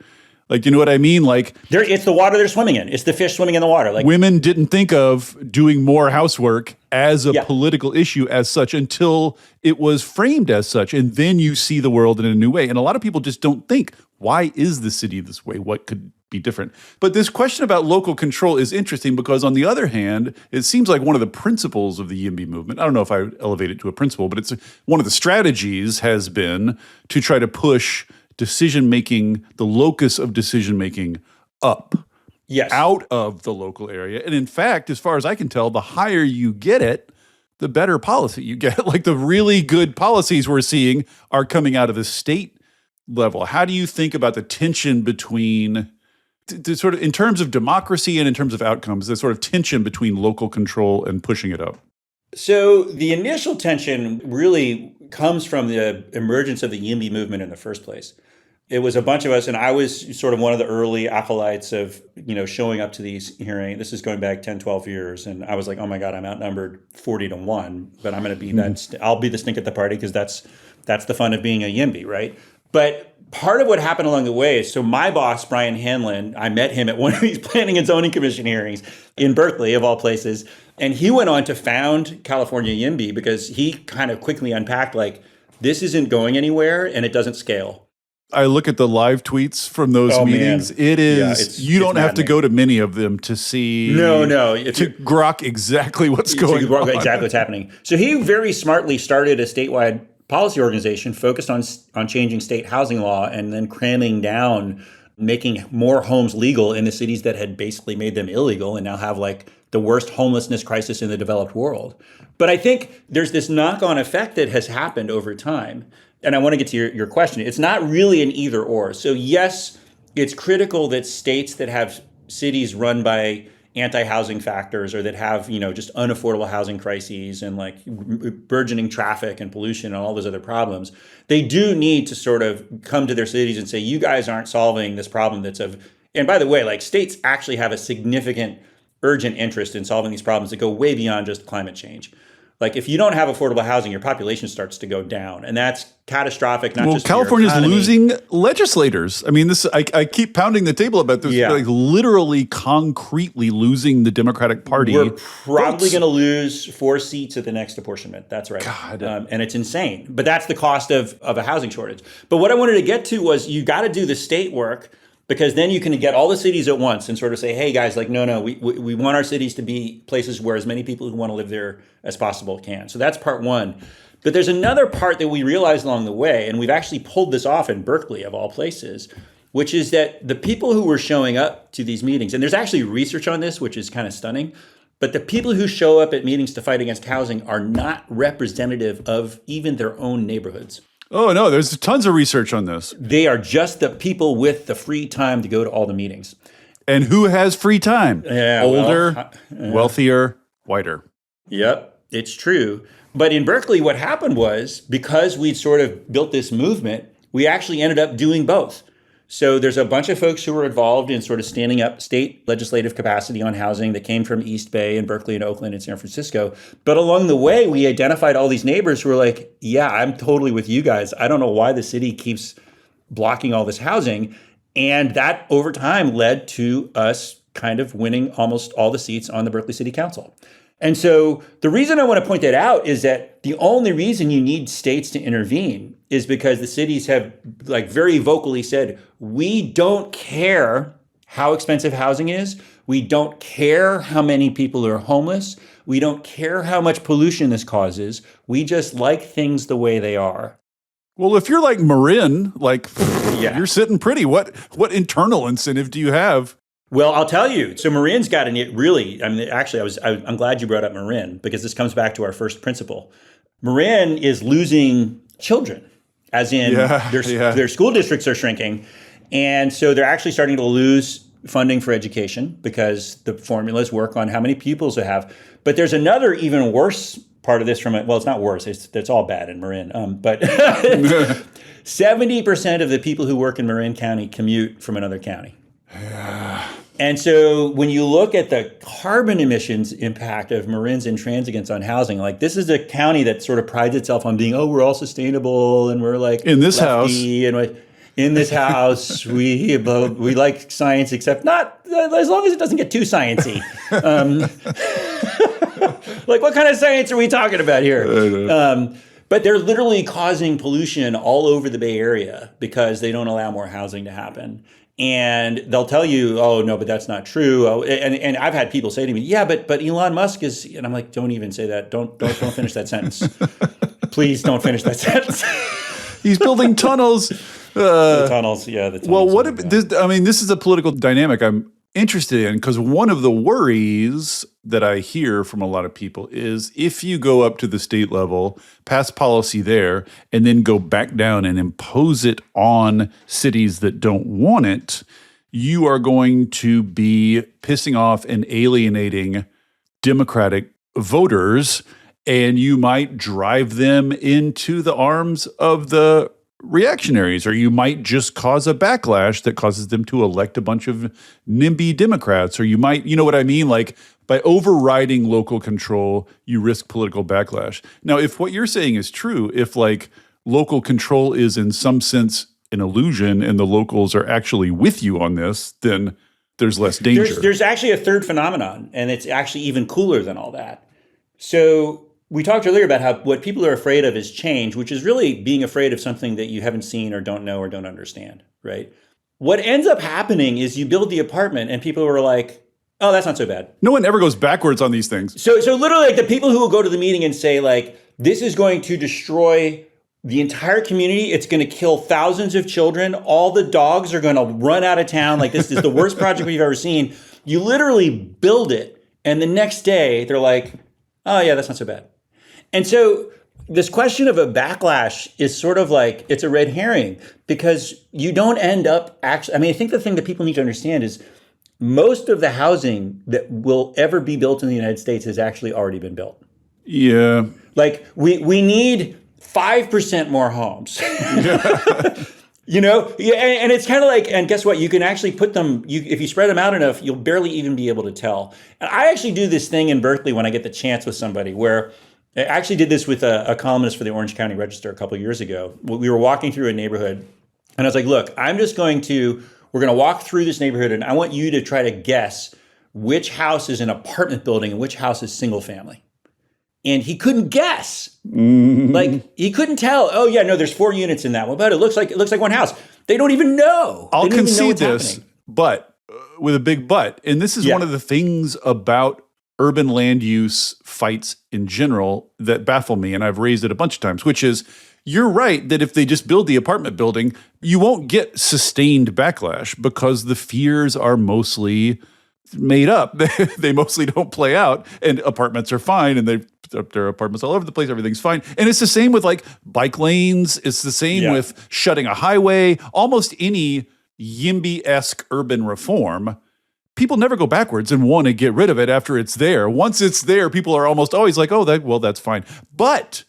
Like, you know what I mean? Like, it's the water they're swimming in. It's the fish swimming in the water. Like, women didn't think of doing more housework as a political issue as such until it was framed as such. And then you see the world in a new way. And a lot of people just don't think, why is the city this way? What could be different? But this question about local control is interesting because, on the other hand, it seems like one of the principles of the YIMBY movement, I don't know if I would elevate it to a principle, but it's one of the strategies has been to try to push decision-making, the locus of decision-making, up, out of the local area. And in fact, as far as I can tell, the higher you get it, the better policy you get. Like, the really good policies we're seeing are coming out of the state level. How do you think about the tension between, sort of in terms of democracy and in terms of outcomes, the sort of tension between local control and pushing it up? So the initial tension really comes from the emergence of the YIMBY movement in the first place. It was a bunch of us, and I was sort of one of the early acolytes of, you know, showing up to these hearings. This is going back 10, 12 years. And I was like, oh my God, I'm outnumbered 40-1, but I'm going to be I'll be the stink at the party, because that's the fun of being a YIMBY, right? But part of what happened along the way is, so my boss, Brian Hanlon, I met him at one of these planning and zoning commission hearings in Berkeley, of all places. And he went on to found California YIMBY because he kind of quickly unpacked, like, this isn't going anywhere and it doesn't scale. I look at the live tweets from those meetings. Man. It is, you don't have to go to many of them to see, to grok exactly what's going on. Exactly what's happening. So he very smartly started a statewide policy organization focused on changing state housing law and then cramming down, making more homes legal in the cities that had basically made them illegal and now have like the worst homelessness crisis in the developed world. But I think there's this knock-on effect that has happened over time. And I want to get to your question. It's not really an either or. So yes, it's critical that states that have cities run by anti-housing factors, or that have, you know, just unaffordable housing crises and like burgeoning traffic and pollution and all those other problems, they do need to sort of come to their cities and say, you guys aren't solving this problem that's of, and by the way, like, states actually have a significant urgent interest in solving these problems that go way beyond just climate change. Like, if you don't have affordable housing, your population starts to go down, and that's catastrophic. Not just California's losing legislators. I mean, this I keep pounding the table about this. Like, literally, concretely losing the Democratic Party. We're probably going to lose 4 seats at the next apportionment. That's right. God. And it's insane. But that's the cost of a housing shortage. But what I wanted to get to was, you got to do the state work, because then you can get all the cities at once and sort of say, hey, guys, like, no, we want our cities to be places where as many people who want to live there as possible can. So that's part one. But there's another part that we realized along the way, and we've actually pulled this off in Berkeley, of all places, which is that the people who were showing up to these meetings, and there's actually research on this, which is kind of stunning, but the people who show up at meetings to fight against housing are not representative of even their own neighborhoods. Oh, no, there's tons of research on this. They are just the people with the free time to go to all the meetings. And who has free time? Yeah, older, wealthier, whiter. Yep, it's true. But in Berkeley, what happened was, because we'd sort of built this movement, we actually ended up doing both. So there's a bunch of folks who were involved in sort of standing up state legislative capacity on housing that came from East Bay and Berkeley and Oakland and San Francisco. But along the way, we identified all these neighbors who were like, yeah, I'm totally with you guys. I don't know why the city keeps blocking all this housing. And that over time led to us kind of winning almost all the seats on the Berkeley City Council. And so the reason I want to point that out is that the only reason you need states to intervene is because the cities have like very vocally said, we don't care how expensive housing is. We don't care how many people are homeless. We don't care how much pollution this causes. We just like things the way they are. Well, if you're like Marin, like Yeah. you're sitting pretty. What internal incentive do you have? Well, I'll tell you. So Marin's got really, I mean, actually, I'm glad you brought up Marin, because this comes back to our first principle. Marin is losing children, as in their school districts are shrinking. And so they're actually starting to lose funding for education because the formulas work on how many pupils they have. But there's another even worse part of this well, it's not worse. It's all bad in Marin. But 70% of the people who work in Marin County commute from another county. Yeah. And so when you look at the carbon emissions impact of Marin's intransigence on housing, like this is a county that sort of prides itself on being, we're all sustainable and we're like in this house. And in this house, we like science, except not as long as it doesn't get too sciencey. Like what kind of science are we talking about here? But they're literally causing pollution all over the Bay Area because they don't allow more housing to happen. And they'll tell you, oh, no, but that's not true. Oh, and I've had people say to me, yeah, but Elon Musk is, and I'm like, don't even say that. Don't finish that sentence. Please don't finish that sentence. He's building tunnels. The tunnels. Well, this is a political dynamic I'm interested in, because one of the worries that I hear from a lot of people is if you go up to the state level, pass policy there, and then go back down and impose it on cities that don't want it, you are going to be pissing off and alienating Democratic voters, and you might drive them into the arms of the reactionaries, or you might just cause a backlash that causes them to elect a bunch of NIMBY Democrats, or you might, you know what I mean? Like by overriding local control, you risk political backlash. Now, if what you're saying is true, if like local control is in some sense an illusion and the locals are actually with you on this, then there's less danger. There's actually a third phenomenon, and it's actually even cooler than all that. So we talked earlier about how what people are afraid of is change, which is really being afraid of something that you haven't seen or don't know or don't understand, right? What ends up happening is you build the apartment and people are like, oh, that's not so bad. No one ever goes backwards on these things. So literally like the people who will go to the meeting and say like, this is going to destroy the entire community. It's going to kill thousands of children. All the dogs are going to run out of town. Like this is the worst project we've ever seen. You literally build it. And the next day they're like, oh yeah, that's not so bad. And so this question of a backlash is sort of like, it's a red herring because you don't end up actually, I mean, I think the thing that people need to understand is most of the housing that will ever be built in the United States has actually already been built. Yeah. Like we need 5% more homes. You know, yeah, and it's kind of like, and guess what? You can actually put them, if you spread them out enough, you'll barely even be able to tell. And I actually do this thing in Berkeley when I get the chance with somebody where I actually did this with a columnist for the Orange County Register a couple of years ago. We were walking through a neighborhood and I was like, look, we're going to walk through this neighborhood and I want you to try to guess which house is an apartment building and which house is single family. And he couldn't guess. Mm-hmm. Like he couldn't tell. Oh yeah, no, there's 4 units in that one, but it looks like one house. They don't even know. I'll concede this, but with a big but. And this is one of the things about urban land use fights in general that baffle me, and I've raised it a bunch of times, which is you're right that if they just build the apartment building, you won't get sustained backlash because the fears are mostly made up. They mostly don't play out, and apartments are fine, and they there are apartments all over the place. Everything's fine. And it's the same with like bike lanes. It's the same with shutting a highway. Almost any YIMBY-esque urban reform, people never go backwards and want to get rid of it after it's there. Once it's there, people are almost always like, oh, that's fine. But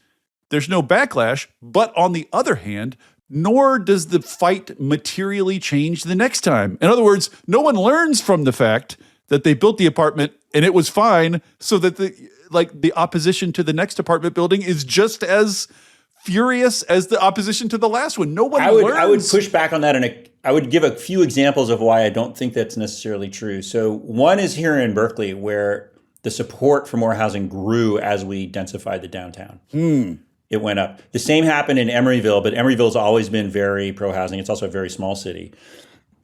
there's no backlash. But on the other hand, nor does the fight materially change the next time. In other words, no one learns from the fact that they built the apartment and it was fine, so that the opposition to the next apartment building is just as furious as the opposition to the last one. No one learns. I would push back on that, and I would give a few examples of why I don't think that's necessarily true. So one is here in Berkeley, where the support for more housing grew as we densified the downtown. It went up. The same happened in Emeryville, but Emeryville's always been very pro-housing. It's also a very small city.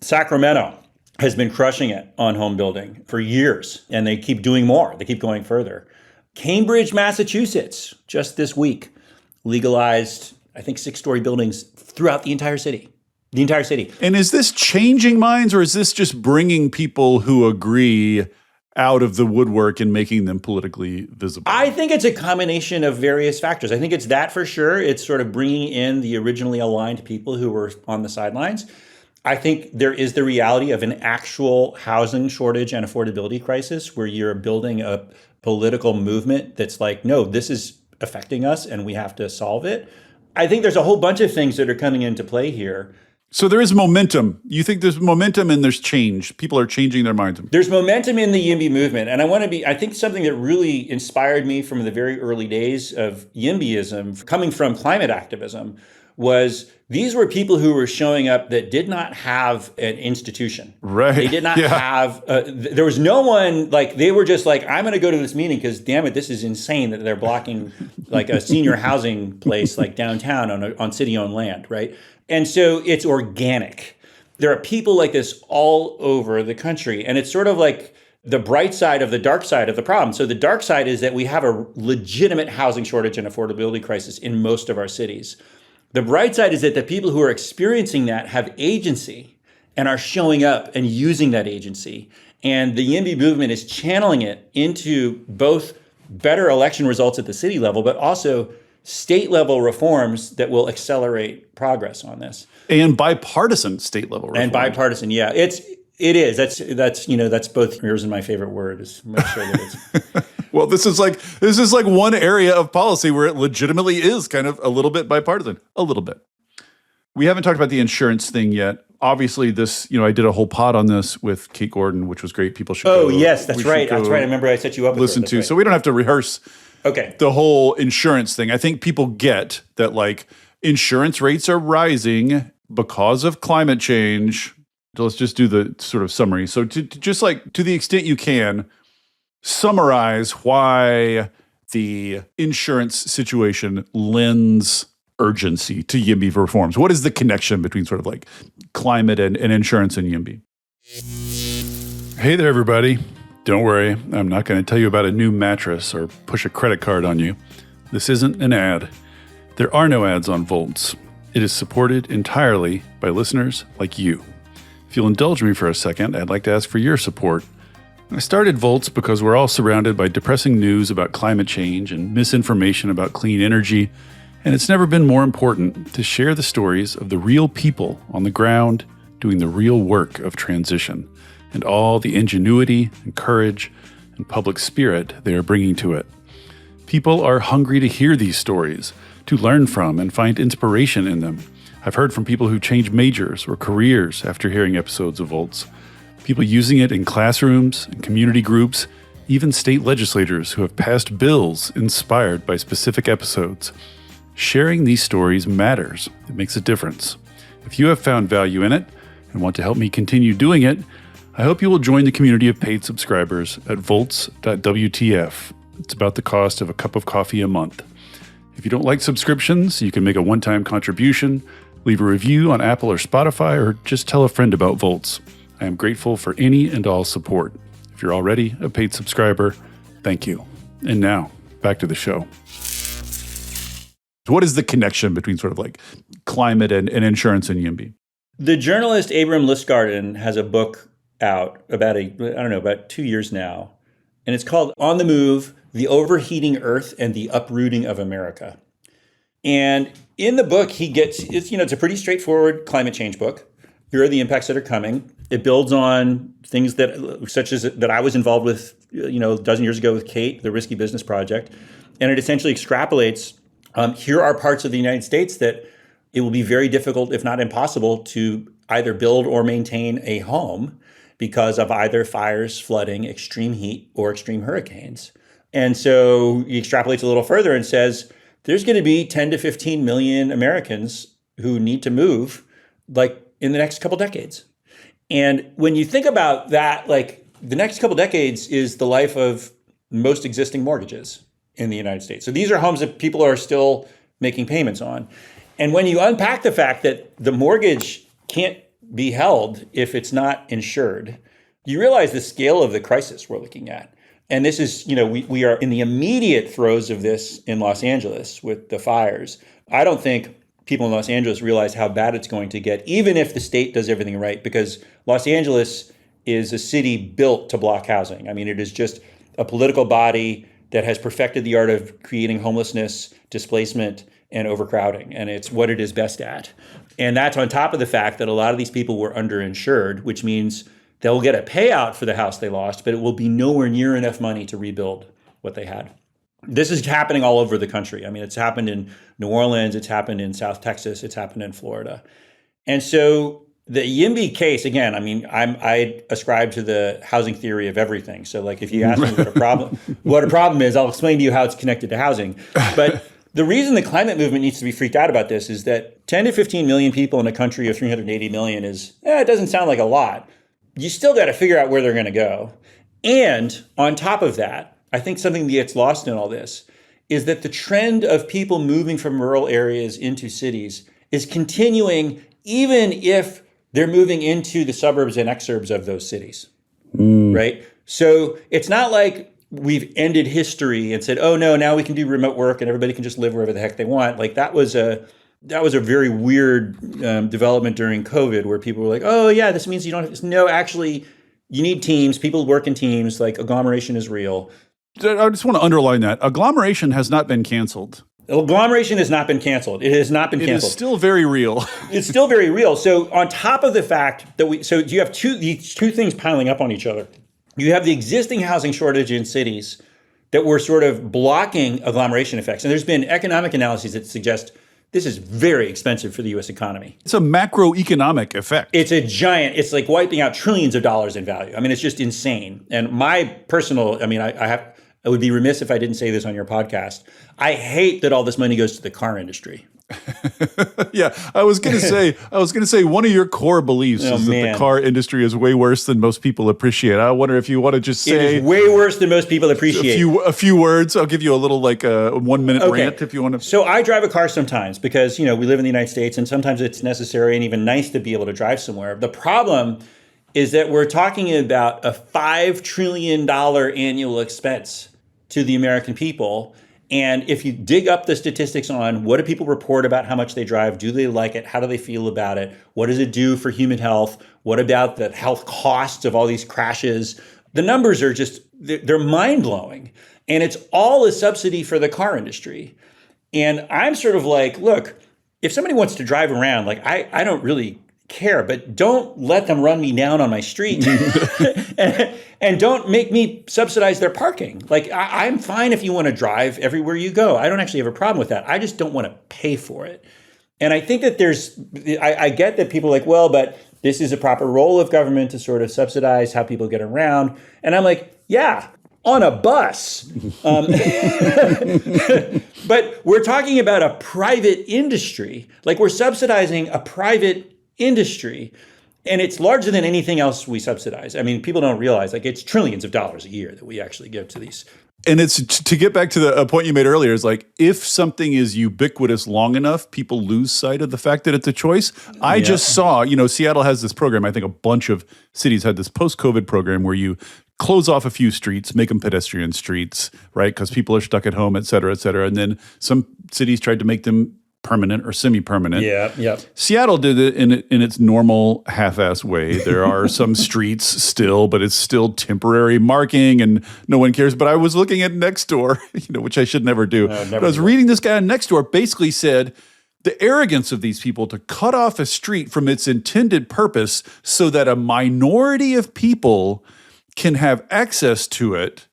Sacramento has been crushing it on home building for years, and they keep doing more. They keep going further. Cambridge, Massachusetts, just this week, legalized, I think, 6-story buildings throughout the entire city. The entire city. And is this changing minds, or is this just bringing people who agree out of the woodwork and making them politically visible? I think it's a combination of various factors. I think it's that for sure. It's sort of bringing in the originally aligned people who were on the sidelines. I think there is the reality of an actual housing shortage and affordability crisis where you're building a political movement that's like, no, this is affecting us and we have to solve it. I think there's a whole bunch of things that are coming into play here. So there is momentum. You think there's momentum and there's change. People are changing their minds. There's momentum in the YIMBY movement. And I think something that really inspired me from the very early days of YIMBYism, coming from climate activism, was these were people who were showing up that did not have an institution. Right. They did not have, there was no one, like, they were just like, I'm going to go to this meeting because, damn it, this is insane that they're blocking like a senior housing place like downtown on city-owned land, right? And so it's organic. There are people like this all over the country. And it's sort of like the bright side of the dark side of the problem. So the dark side is that we have a legitimate housing shortage and affordability crisis in most of our cities. The bright side is that the people who are experiencing that have agency and are showing up and using that agency. And the YIMBY movement is channeling it into both better election results at the city level, but also state level reforms that will accelerate progress on this. And bipartisan state level reform. And bipartisan, yeah. It is. That's both yours and my favorite word, is make sure that it's Well, this is like one area of policy where it legitimately is kind of a little bit bipartisan. A little bit. We haven't talked about the insurance thing yet. Obviously, I did a whole pod on this with Kate Gordon, which was great. People should go. Oh, yes, that's right. That's right. I remember I set you up with listen her. to. Right. So we don't have to rehearse the whole insurance thing. I think people get that, like, insurance rates are rising because of climate change. So let's just do the sort of summary. So to the extent you can, summarize why the insurance situation lends urgency to YIMBY reforms. What is the connection between sort of like climate and insurance and YIMBY? Hey there, everybody. Don't worry, I'm not going to tell you about a new mattress or push a credit card on you. This isn't an ad. There are no ads on Volts. It is supported entirely by listeners like you. If you'll indulge me for a second, I'd like to ask for your support. I started Volts because we're all surrounded by depressing news about climate change and misinformation about clean energy, and it's never been more important to share the stories of the real people on the ground doing the real work of transition, and all the ingenuity and courage and public spirit they are bringing to it. People are hungry to hear these stories, to learn from and find inspiration in them. I've heard from people who change majors or careers after hearing episodes of Volts. People using it in classrooms and community groups, even state legislators who have passed bills inspired by specific episodes. Sharing these stories matters. It makes a difference. If you have found value in it and want to help me continue doing it, I hope you will join the community of paid subscribers at volts.wtf. It's about the cost of a cup of coffee a month. If you don't like subscriptions, you can make a one-time contribution, leave a review on Apple or Spotify, or just tell a friend about Volts. I am grateful for any and all support. If you're already a paid subscriber, thank you. And now, back to the show. What is the connection between sort of like climate and insurance and YIMBY? The journalist Abram Lustgarten has a book out about 2 years now, and it's called On the Move, The Overheating Earth and the Uprooting of America. And in the book, it's a pretty straightforward climate change book. Here are the impacts that are coming. It builds on things that I was involved with, a dozen years ago with Kate, the Risky Business Project. And it essentially extrapolates, here are parts of the United States that it will be very difficult, if not impossible, to either build or maintain a home because of either fires, flooding, extreme heat, or extreme hurricanes. And so he extrapolates a little further and says, there's going to be 10 to 15 million Americans who need to move in the next couple decades. And when you think about that, the next couple decades is the life of most existing mortgages in the United States. So these are homes that people are still making payments on. And when you unpack the fact that the mortgage can't be held if it's not insured, you realize the scale of the crisis we're looking at. And this is, we are in the immediate throes of this in Los Angeles with the fires. I don't think people in Los Angeles realize how bad it's going to get, even if the state does everything right, because Los Angeles is a city built to block housing. I mean, it is just a political body that has perfected the art of creating homelessness, displacement, and overcrowding. And it's what it is best at. And that's on top of the fact that a lot of these people were underinsured, which means they'll get a payout for the house they lost, but it will be nowhere near enough money to rebuild what they had. This is happening all over the country. I mean, it's happened in New Orleans, it's happened in South Texas, it's happened in Florida. And so the YIMBY case, again, I mean, I ascribe to the housing theory of everything. So if you ask me what a problem is, I'll explain to you how it's connected to housing. But the reason the climate movement needs to be freaked out about this is that 10 to 15 million people in a country of 380 million it doesn't sound like a lot. You still got to figure out where they're going to go. And on top of that, I think something that gets lost in all this is that the trend of people moving from rural areas into cities is continuing even if they're moving into the suburbs and exurbs of those cities, right? So it's not like we've ended history and said, oh no, now we can do remote work and everybody can just live wherever the heck they want. That was a very weird development during COVID where people were like, oh yeah, this means you don't have, no, actually you need teams, people work in teams, agglomeration is real. I just want to underline that. Agglomeration has not been canceled. Agglomeration has not been canceled. It has not been canceled. It is still very real. It's still very real. So on top of the fact that so you have these two things piling up on each other. You have the existing housing shortage in cities that were sort of blocking agglomeration effects. And there's been economic analyses that suggest this is very expensive for the U.S. economy. It's a macroeconomic effect. It's a giant, it's like wiping out trillions of dollars in value. I mean, it's just insane. And my personal, I would be remiss if I didn't say this on your podcast. I hate that all this money goes to the car industry. Yeah, I was going to say one of your core beliefs is that the car industry is way worse than most people appreciate. I wonder if you want to just say it is way worse than most people appreciate. A few words. I'll give you a little a 1 minute rant if you want to. So I drive a car sometimes because we live in the United States and sometimes it's necessary and even nice to be able to drive somewhere. The problem is that we're talking about a $5 trillion annual expense to the American people. And if you dig up the statistics on what do people report about how much they drive, do they like it, how do they feel about it, what does it do for human health, what about the health costs of all these crashes, the numbers are just, they're mind-blowing. And it's all a subsidy for the car industry. And I'm sort of like, look, if somebody wants to drive around, I don't really care, but don't let them run me down on my street and don't make me subsidize their parking. I'm fine if you want to drive everywhere you go. I don't actually have a problem with that. I just don't want to pay for it. And I think that I get that people are like, well, but this is a proper role of government to sort of subsidize how people get around. And I'm like, yeah, on a bus. But we're talking about a private industry. We're subsidizing a private industry, and it's larger than anything else we subsidize. I mean, people don't realize it's trillions of dollars a year that we actually give to these. And it's to get back to the point you made earlier, is if something is ubiquitous long enough, people lose sight of the fact that it's a choice. I just saw, Seattle has this program. I think a bunch of cities had this post-COVID program where you close off a few streets, make them pedestrian streets, right? Because people are stuck at home, et cetera, et cetera. And then some cities tried to make them permanent or semi-permanent. Yeah. Seattle did it in its normal half-ass way. There are some streets still, but it's still temporary marking and no one cares. But I was looking at Nextdoor, which I should never do. But I was reading this guy on Nextdoor basically said the arrogance of these people to cut off a street from its intended purpose so that a minority of people can have access to it.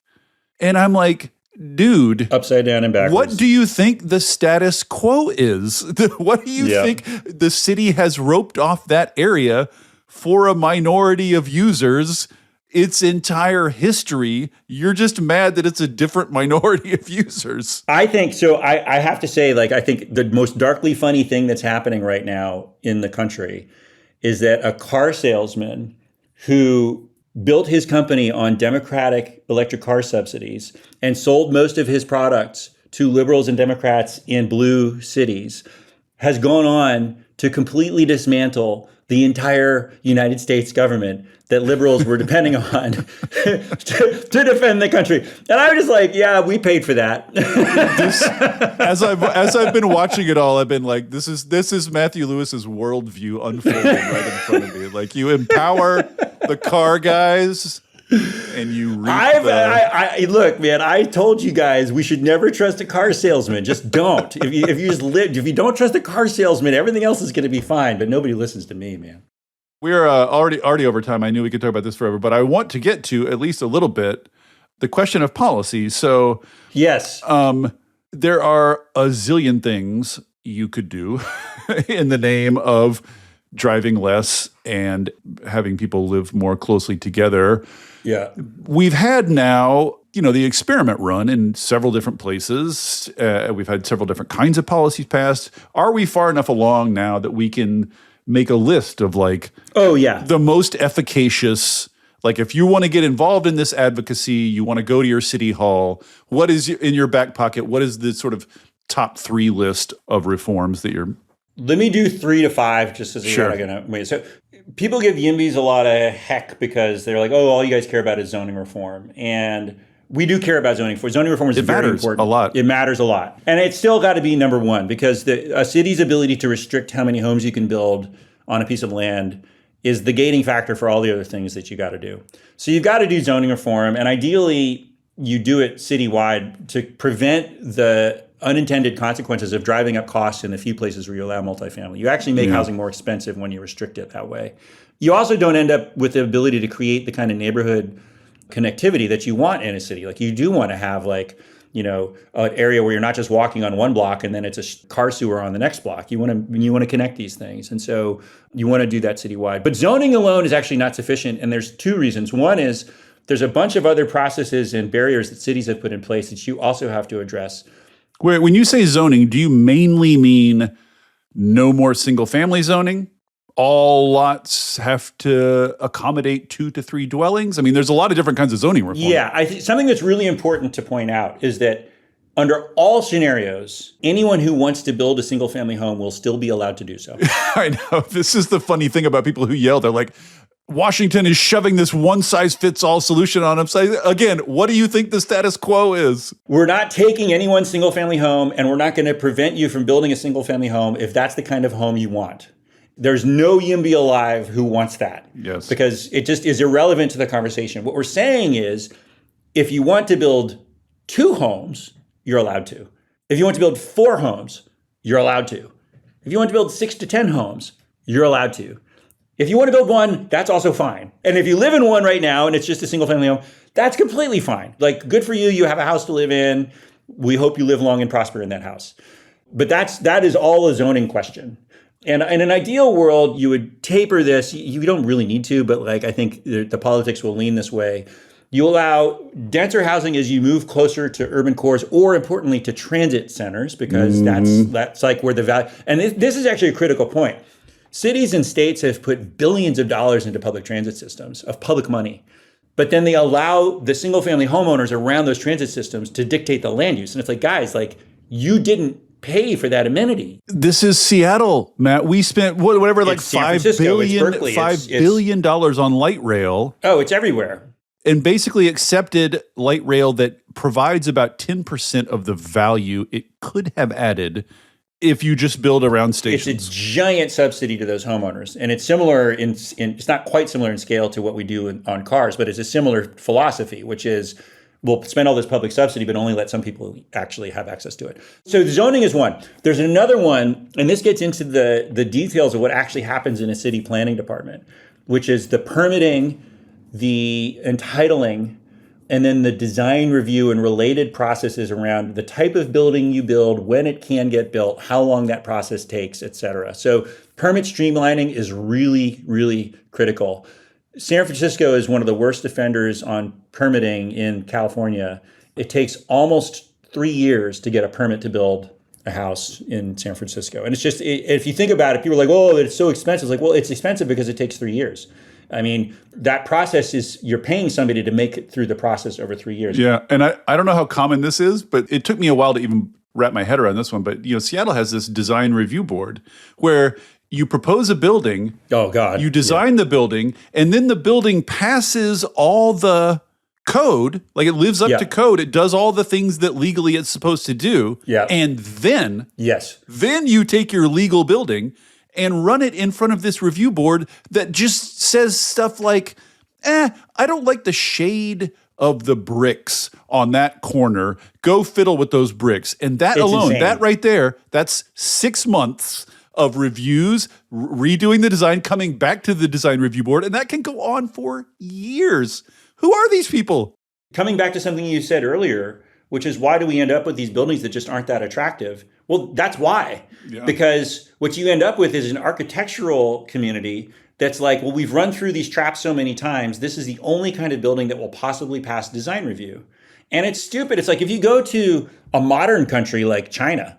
And I'm like, dude, upside down and backwards. What do you think the status quo is? What do you think the city has roped off that area for a minority of users its entire history? You're just mad that it's a different minority of users. I think so. I have to say, I think the most darkly funny thing that's happening right now in the country is that a car salesman who built his company on Democratic electric car subsidies and sold most of his products to liberals and Democrats in blue cities has gone on to completely dismantle the entire United States government that liberals were depending on to defend the country. And I was just like, yeah, we paid for that. As I've been watching it all, I've been like, this is Matthew Lewis's worldview unfolding right in front of me. Like, you empower the car guys and you look, man, I told you guys we should never trust a car salesman. Just don't. If you don't trust a car salesman, everything else is going to be fine. But nobody listens to me, man. We're already over time. I knew we could talk about this forever, but I want to get to at least a little bit the question of policy. So yes, there are a zillion things you could do in the name of driving less and having people live more closely together. Yeah, we've had now, the experiment run in several different places. We've had several different kinds of policies passed. Are we far enough along now that we can make a list of the most efficacious, if you want to get involved in this advocacy, you want to go to your city hall, what is in your back pocket? What is the sort of top 3 list of reforms that you're... Let me do 3 to 5 just as you're not going to wait. So people give YIMBYs a lot of heck because they're like, oh, all you guys care about is zoning reform. And we do care about zoning reform. Zoning reform is very important. A lot. It matters a lot. And it's still got to be number one because a city's ability to restrict how many homes you can build on a piece of land is the gating factor for all the other things that you got to do. So you've got to do zoning reform. And ideally, you do it citywide to prevent the unintended consequences of driving up costs in the few places where you allow multifamily. You actually make housing more expensive when you restrict it that way. You also don't end up with the ability to create the kind of neighborhood connectivity that you want in a city. Like you do want to have an area where you're not just walking on one block and then it's a car sewer on the next block. You want to connect these things. And so you want to do that citywide. But zoning alone is actually not sufficient. And there's 2 reasons. One is there's a bunch of other processes and barriers that cities have put in place that you also have to address. When you say zoning, do you mainly mean no more single family zoning? All lots have to accommodate 2 to 3 dwellings? I mean, there's a lot of different kinds of zoning reform. Yeah, I think something that's really important to point out is that under all scenarios, anyone who wants to build a single family home will still be allowed to do so. I know. This is the funny thing about people who yell. They're like, Washington is shoving this one-size-fits-all solution on them. So again, what do you think the status quo is? We're not taking anyone's single-family home, and we're not going to prevent you from building a single-family home if that's the kind of home you want. There's no YIMBY alive who wants that. Yes. Because it just is irrelevant to the conversation. What we're saying is, if you want to build 2 homes, you're allowed to. If you want to build 4 homes, you're allowed to. If you want to build 6 to 10 homes, you're allowed to. If you want to build 1, that's also fine. And if you live in one right now and it's just a single family home, that's completely fine. Good for you. You have a house to live in. We hope you live long and prosper in that house. But that is all a zoning question. And in an ideal world, you would taper this. You don't really need to, but I think the politics will lean this way. You allow denser housing as you move closer to urban cores, or importantly, to transit centers, because that's where the value. And this is actually a critical point. Cities and states have put billions of dollars into public transit systems of public money, but then they allow the single family homeowners around those transit systems to dictate the land use. And it's guys, you didn't pay for that amenity. This is Seattle, Matt. We spent whatever, $5 billion on light rail. Oh, it's everywhere. And basically accepted light rail that provides about 10% of the value it could have added if you just build around It's stations. a giant subsidy to those homeowners. And it's similar it's not quite similar in scale to what we do on cars, but it's a similar philosophy, which is we'll spend all this public subsidy, but only let some people actually have access to it. So zoning is one. There's another one, and this gets into the details of what actually happens in a city planning department, which is the permitting, the entitling, and then the design review and related processes around the type of building you build, when it can get built, how long that process takes, et cetera. So permit streamlining is really, really critical. San Francisco is one of the worst offenders on permitting in California. It takes almost 3 years to get a permit to build a house in San Francisco. And it's just, if you think about it, people are like, oh, it's so expensive. It's like, well, it's expensive because it takes 3 years. I mean, that process is, you're paying somebody to make it through the process over 3 years. Yeah. And I don't know how common this is, but it took me a while to even wrap my head around this one. But, Seattle has this design review board where you propose a building. Oh, God. You design the building, and then the building passes all the code, like it lives up to code. It does all the things that legally it's supposed to do. Yeah. And then you take your legal building and run it in front of this review board that just says stuff like, I don't like the shade of the bricks on that corner. Go fiddle with those bricks. And that alone, insane. that right there, that's 6 months of reviews, redoing the design, coming back to the design review board. And that can go on for years. Who are these people? Coming back to something you said earlier, which is why do we end up with these buildings that just aren't that attractive? Well, that's why. Yeah. Because what you end up with is an architectural community that's like, well, we've run through these traps so many times. This is the only kind of building that will possibly pass design review. And it's stupid. It's like if you go to a modern country like China,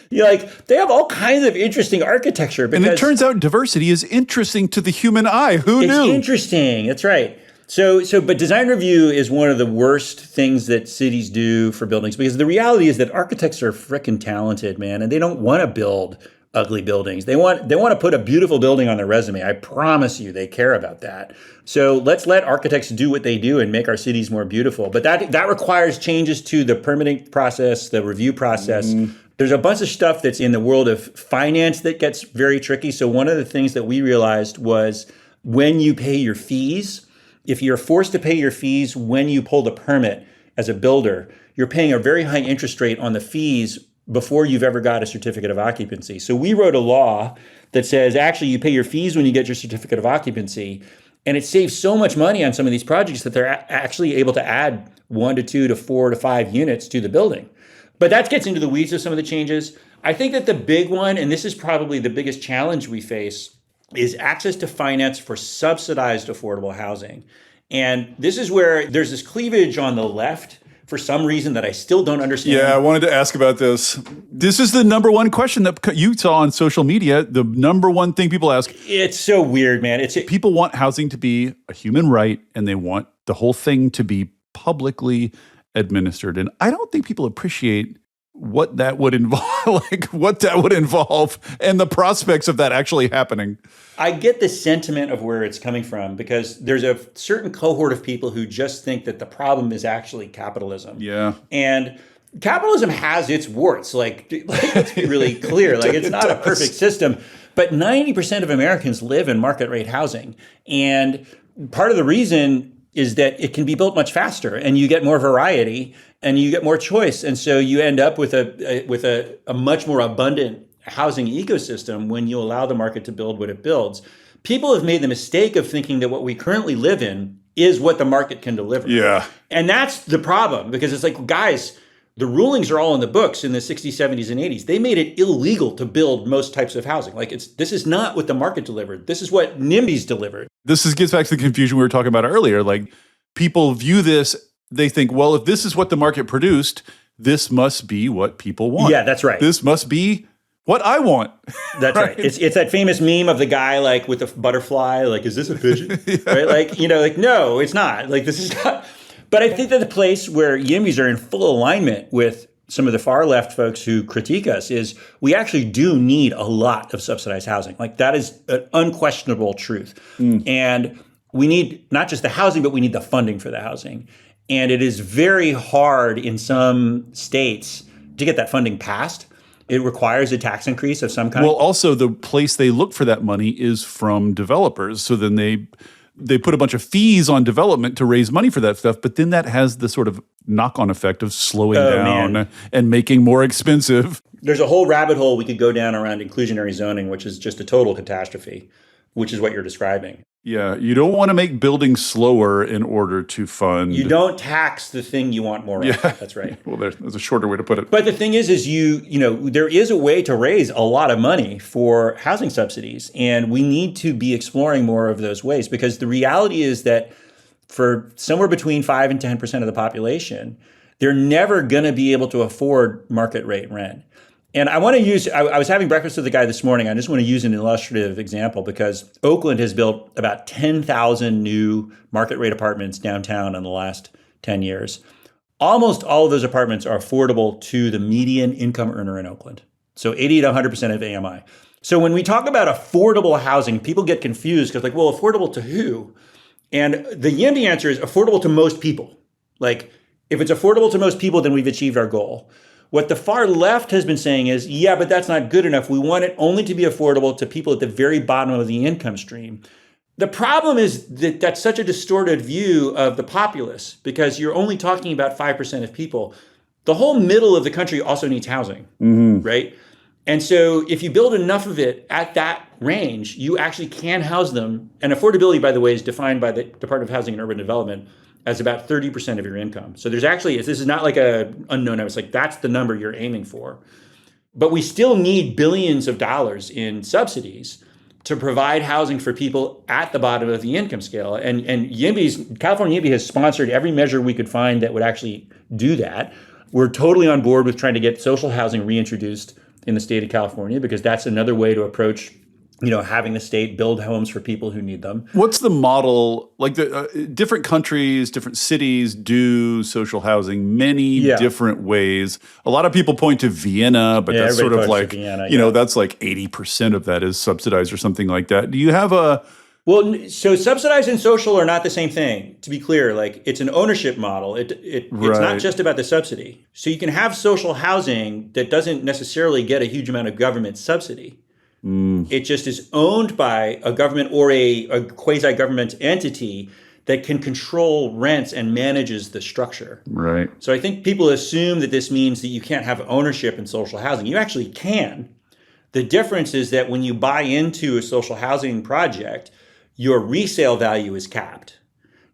you're like, they have all kinds of interesting architecture. And it turns out diversity is interesting to the human eye. Who knew? It's interesting. That's right. But design review is one of the worst things that cities do for buildings, because the reality is that architects are freaking talented, man, and they don't want to build ugly buildings. They want to put a beautiful building on their resume. I promise you, they care about that. So let's let architects do what they do and make our cities more beautiful. But that requires changes to the permitting process, the review process. There's a bunch of stuff that's in the world of finance that gets very tricky. So one of the things that we realized was when you pay your fees, if you're forced to pay your fees when you pull the permit as a builder, you're paying a very high interest rate on the fees before you've ever got a certificate of occupancy. So we wrote a law that says actually you pay your fees when you get your certificate of occupancy. And it saves so much money on some of these projects that they're actually able to add 1 to 2 to 4 to 5 units to the building. But that gets into the weeds of some of the changes. I think that the big one, and this is probably the biggest challenge we face, is access to finance for subsidized affordable housing. And this is where there's this cleavage on the left for some reason that I still don't understand. Yeah, I wanted to ask about this. This is the number one question that you saw on social media, the number one thing people ask. It's so weird, man. People want housing to be a human right, and they want the whole thing to be publicly administered. And I don't think people appreciate what that would involve, and the prospects of that actually happening. I get the sentiment of where it's coming from, because there's a certain cohort of people who just think that the problem is actually capitalism. Yeah. And capitalism has its warts. Like let's be really clear. Like it's not a perfect system, but 90% of Americans live in market rate housing. And part of the reason is that it can be built much faster, and you get more variety and you get more choice. And so you end up with a much more abundant housing ecosystem when you allow the market to build what it builds. People have made the mistake of thinking that what we currently live in is what the market can deliver. Yeah. And that's the problem, because it's like, guys, the rulings are all in the books in the 60s, 70s, and 80s. They made it illegal to build most types of housing. Like this is not what the market delivered. This is what NIMBYs delivered. Gets back to the confusion we were talking about earlier. Like people view this, they think, well, if this is what the market produced, this must be what people want. Yeah, that's right. This must be what I want. That's right. It's that famous meme of the guy like with the butterfly, like, is this a pigeon? Yeah. Right? Like, no, it's not. Like, this is not. But I think that the place where YIMBYs are in full alignment with some of the far left folks who critique us is we actually do need a lot of subsidized housing. Like that is an unquestionable truth. And we need not just the housing, but we need the funding for the housing. And it is very hard in some states to get that funding passed It requires a tax increase of some kind. Well, also the place they look for that money is from developers. So then they put a bunch of fees on development to raise money for that stuff, but then that has the sort of knock-on effect of slowing down and making more expensive. There's a whole rabbit hole we could go down around inclusionary zoning, which is just a total catastrophe, which is what you're describing. Yeah, you don't want to make building slower in order to fund. You don't tax the thing you want more of. That's right. Well, there's a shorter way to put it. But the thing is there is a way to raise a lot of money for housing subsidies, and we need to be exploring more of those ways, because the reality is that for somewhere between 5 and 10% of the population, they're never going to be able to afford market rate rent. And I want to use, I was having breakfast with a guy this morning. I just want to use an illustrative example, because Oakland has built about 10,000 new market rate apartments downtown in the last 10 years. Almost all of those apartments are affordable to the median income earner in Oakland. So 80 to 100% of AMI. So when we talk about affordable housing, people get confused because well, affordable to who? And the YIMBY answer is affordable to most people. Like, if it's affordable to most people, then we've achieved our goal. What the far left has been saying is, yeah, but that's not good enough. We want it only to be affordable to people at the very bottom of the income stream. The problem is that that's such a distorted view of the populace, because you're only talking about 5% of people. The whole middle of the country also needs housing, right? And so if you build enough of it at that range, you actually can house them. And affordability, by the way, is defined by the Department of Housing and Urban Development as about 30% of your income. So there's actually, this is not like a unknown number. It's like, that's the number you're aiming for. But we still need billions of dollars in subsidies to provide housing for people at the bottom of the income scale. And California YIMBY has sponsored every measure we could find that would actually do that. We're totally on board with trying to get social housing reintroduced in the state of California, because that's another way to approach, having the state build homes for people who need them. What's the model? Like the different countries, different cities do social housing many different ways. A lot of people point to Vienna, but that's sort of like, Vienna, that's like 80% of that is subsidized or something like that. Do you have a... Well, so subsidized and social are not the same thing, to be clear. Like, it's an ownership model. It's not just about the subsidy. So you can have social housing that doesn't necessarily get a huge amount of government subsidy. It just is owned by a government or a quasi-government entity that can control rents and manages the structure. Right. So I think people assume that this means that you can't have ownership in social housing. You actually can. The difference is that when you buy into a social housing project, your resale value is capped.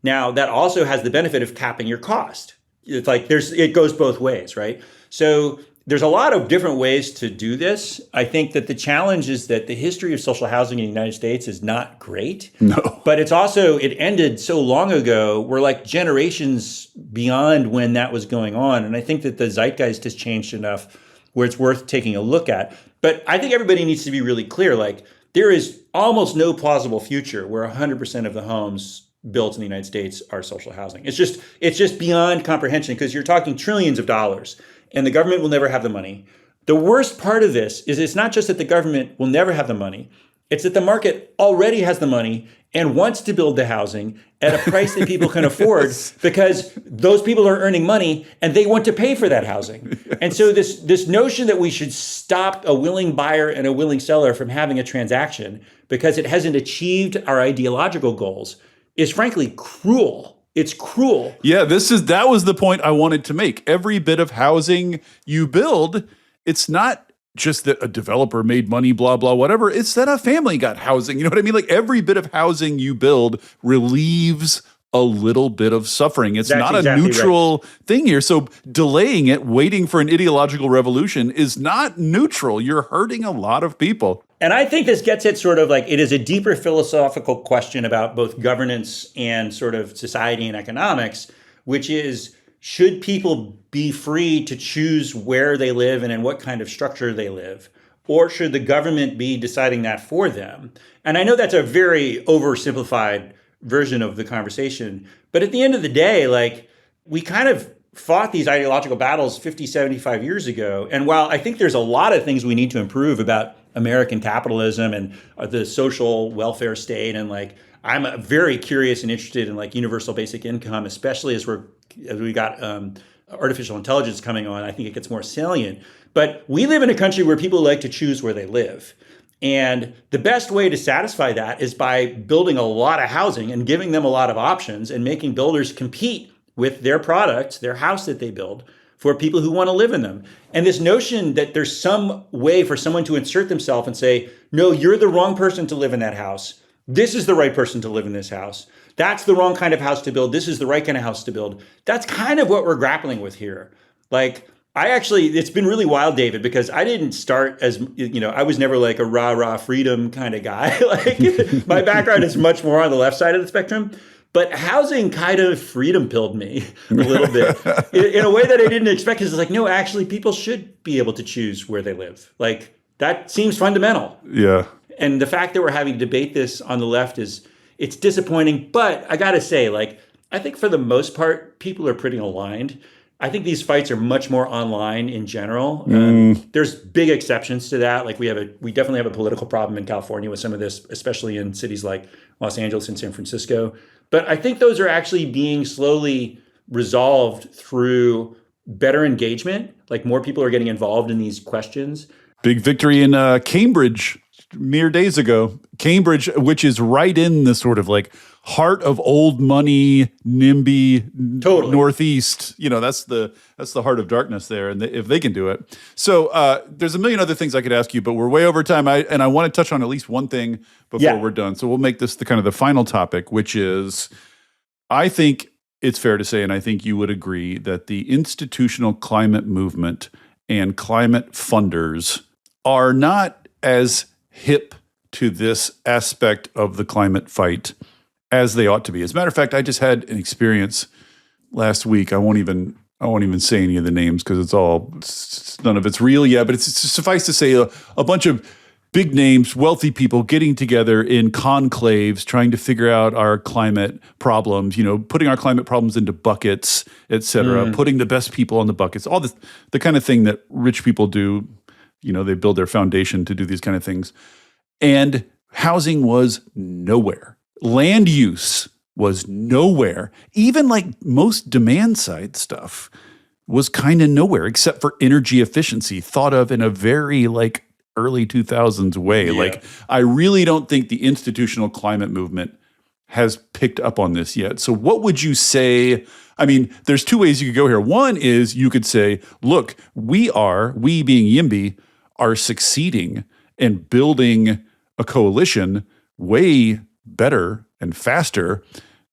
Now, that also has the benefit of capping your cost. It's like it goes both ways, right? So there's a lot of different ways to do this. I think that the challenge is that the history of social housing in the United States is not great. No. But it ended so long ago. We're like generations beyond when that was going on. And I think that the zeitgeist has changed enough where it's worth taking a look at. But I think everybody needs to be really clear. Like, there is almost no plausible future where 100% of the homes built in the United States are social housing. It's just beyond comprehension, because you're talking trillions of dollars, and the government will never have the money. The worst part of this is it's not just that the government will never have the money. It's that the market already has the money and wants to build the housing at a price that people can afford, because those people are earning money and they want to pay for that housing. And so this notion that we should stop a willing buyer and a willing seller from having a transaction because it hasn't achieved our ideological goals is frankly cruel. It's cruel. Yeah, that was the point I wanted to make. Every bit of housing you build, it's not just that a developer made money, blah, blah, whatever. It's that a family got housing. You know what I mean? Like, every bit of housing you build relieves a little bit of suffering. It's not a neutral thing here. So delaying it, waiting for an ideological revolution is not neutral. You're hurting a lot of people. And I think this gets at sort of like, it is a deeper philosophical question about both governance and sort of society and economics, which is, should people be free to choose where they live and in what kind of structure they live? Or should the government be deciding that for them? And I know that's a very oversimplified version of the conversation. But at the end of the day, like, we kind of fought these ideological battles 50, 75 years ago. And while I think there's a lot of things we need to improve about American capitalism and the social welfare state, and like, I'm very curious and interested in like universal basic income, especially as we got artificial intelligence coming on, I think it gets more salient. But we live in a country where people like to choose where they live. And the best way to satisfy that is by building a lot of housing and giving them a lot of options and making builders compete with their products, their house that they build, for people who want to live in them. And this notion that there's some way for someone to insert themselves and say, no, you're the wrong person to live in that house. This is the right person to live in this house. That's the wrong kind of house to build. This is the right kind of house to build. That's kind of what we're grappling with here. Like, it's been really wild, David, because I didn't start as, I was never like a rah-rah freedom kind of guy. Like, my background is much more on the left side of the spectrum. But housing kind of freedom-pilled me a little bit in a way that I didn't expect. Because it's like, no, actually, people should be able to choose where they live. Like, that seems fundamental. Yeah. And the fact that we're having to debate this on the left it's disappointing. But I got to say, like, I think for the most part, people are pretty aligned. I think these fights are much more online in general. There's big exceptions to that. Like we definitely have a political problem in California with some of this, especially in cities like Los Angeles and San Francisco. But I think those are actually being slowly resolved through better engagement. Like more people are getting involved in these questions. Big victory in Cambridge mere days ago. Cambridge, which is right in the sort of like heart of old money, NIMBY, totally. Northeast. That's the heart of darkness there. And if they can do it. So there's a million other things I could ask you, but we're way over time. I want to touch on at least one thing before we're done. So we'll make this the final topic, which is, I think it's fair to say, and I think you would agree, that the institutional climate movement and climate funders are not as hip to this aspect of the climate fight as they ought to be. As a matter of fact, I just had an experience last week. I won't even say any of the names because none of it's real yet, but it's suffice to say a bunch of big names, wealthy people getting together in conclaves, trying to figure out our climate problems, putting our climate problems into buckets, et cetera, putting the best people on the buckets, all this, the kind of thing that rich people do. They build their foundation to do these kind of things. And housing was nowhere. Land use was nowhere. Even like most demand side stuff was kind of nowhere, except for energy efficiency, thought of in a very like early 2000s way. Yeah. Like, I really don't think the institutional climate movement has picked up on this yet. So what would you say? I mean, there's two ways you could go here. One is you could say, look, we being YIMBY, are succeeding in building a coalition way better and faster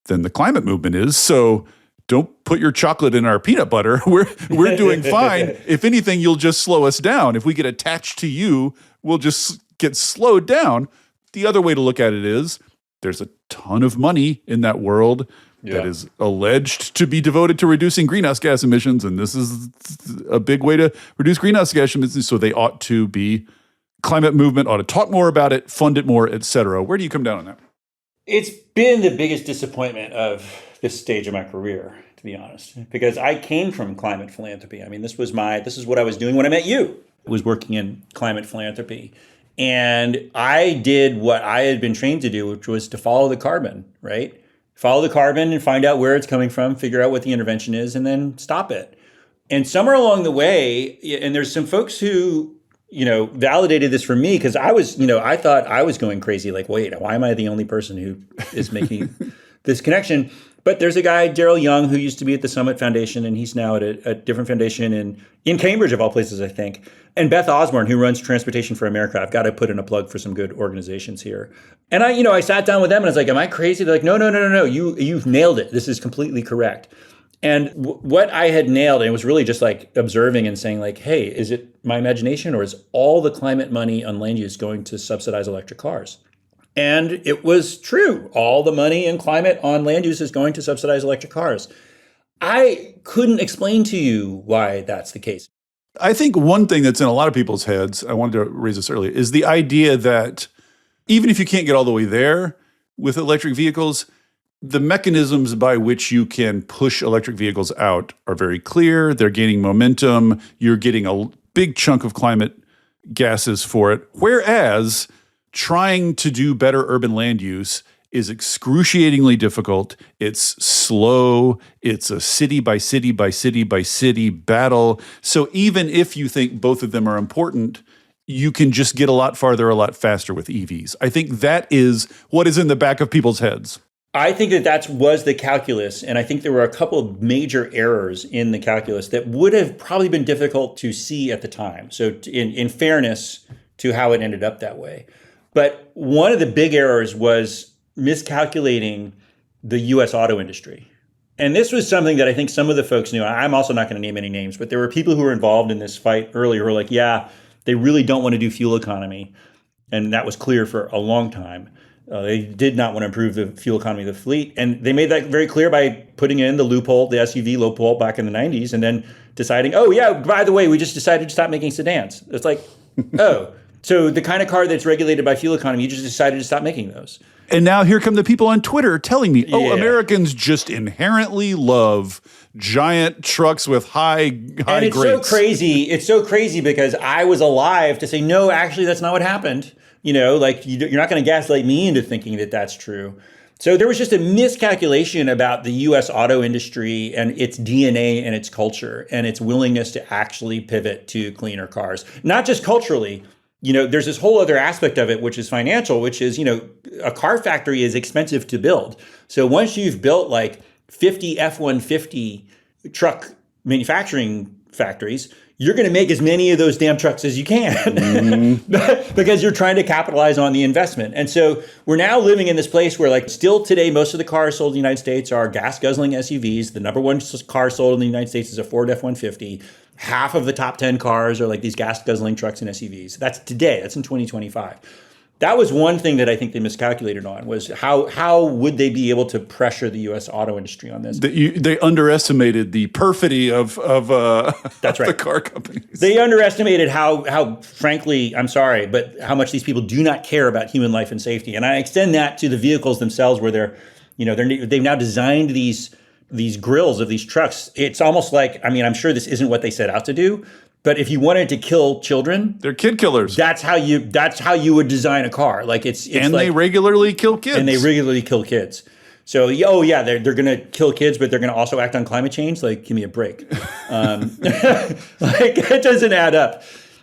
than the climate movement is. So don't put your chocolate in our peanut butter. We're doing fine. If anything, you'll just slow us down. If we get attached to you, we'll just get slowed down. The other way to look at it is there's a ton of money in that world that is alleged to be devoted to reducing greenhouse gas emissions, and this is a big way to reduce greenhouse gas emissions, so they ought to be, climate movement ought to talk more about it, fund it more, et cetera. Where do you come down on that? It's been the biggest disappointment of this stage of my career, to be honest, because I came from climate philanthropy. I mean, this is what I was doing when I met you. I was working in climate philanthropy. And I did what I had been trained to do, which was to follow the carbon, right? Follow the carbon and find out where it's coming from, figure out what the intervention is, and then stop it. And somewhere along the way, and there's some folks who, validated this for me, because I thought I was going crazy. Like, wait, why am I the only person who is making this connection? But there's a guy, Daryl Young, who used to be at the Summit Foundation, and he's now at a different foundation in Cambridge, of all places, I think. And Beth Osborne, who runs Transportation for America. I've got to put in a plug for some good organizations here. And I sat down with them and I was like, am I crazy? They're like, no. You've nailed it. This is completely correct. And what I had nailed, and it was really just like observing and saying like, hey, is it my imagination or is all the climate money on land use going to subsidize electric cars? And it was true. All the money in climate on land use is going to subsidize electric cars. I couldn't explain to you why that's the case. I think one thing that's in a lot of people's heads, I wanted to raise this earlier, is the idea that even if you can't get all the way there with electric vehicles, the mechanisms by which you can push electric vehicles out are very clear. They're gaining momentum. You're getting a big chunk of climate gases for it. Whereas trying to do better urban land use is excruciatingly difficult. It's slow. It's a city by city by city by city battle. So even if you think both of them are important, you can just get a lot farther, a lot faster with EVs. I think that is what is in the back of people's heads. I think that was the calculus, and I think there were a couple of major errors in the calculus that would have probably been difficult to see at the time. So in fairness to how it ended up that way. But one of the big errors was miscalculating the U.S. auto industry. And this was something that I think some of the folks knew. I'm also not going to name any names, but there were people who were involved in this fight earlier who were like, yeah, they really don't want to do fuel economy. And that was clear for a long time. They did not want to improve the fuel economy of the fleet. And they made that very clear by putting in the loophole, the SUV loophole back in the 90s, and then deciding, oh, yeah, by the way, we just decided to stop making sedans. It's like, oh, so the kind of car that's regulated by fuel economy, you just decided to stop making those. And now here come the people on Twitter telling me, oh, Yeah. Americans just inherently love giant trucks with high And it's grates. so crazy. It's so crazy because I was alive to say, no, actually, that's not what happened. You know, like you're not going to gaslight me into thinking that that's true. So there was just a miscalculation about the U.S. auto industry and its DNA and its culture and its willingness to actually pivot to cleaner cars, not just culturally. You know, there's this whole other aspect of it, which is financial, which is, you know, a car factory is expensive to build. So once you've built like 50 F-150 truck manufacturing factories, you're going to make as many of those damn trucks as you can because you're trying to capitalize on the investment. And so we're now living in this place where, like, still today, most of the cars sold in the United States are gas guzzling SUVs. The number one car sold in the United States is a Ford F-150. Half of the top 10 cars are like these gas guzzling trucks and SUVs. That's today. That's in 2025. That was one thing that I think they miscalculated on, was how would they be able to pressure the U.S. auto industry on this? They underestimated the perfidy of That's right. the car companies. They underestimated how, frankly, I'm sorry, but how much these people do not care about human life and safety. And I extend that to the vehicles themselves, where they've now designed these grills of these trucks. It's almost like, I mean, I'm sure this isn't what they set out to do, but if you wanted to kill children, They're kid killers. that's how you would design a car. Like it's and like, they regularly kill kids. and they regularly kill kids. So, oh yeah, they're going to kill kids, but they're going to also act on climate change. Like, give me a break. Like, it doesn't add up.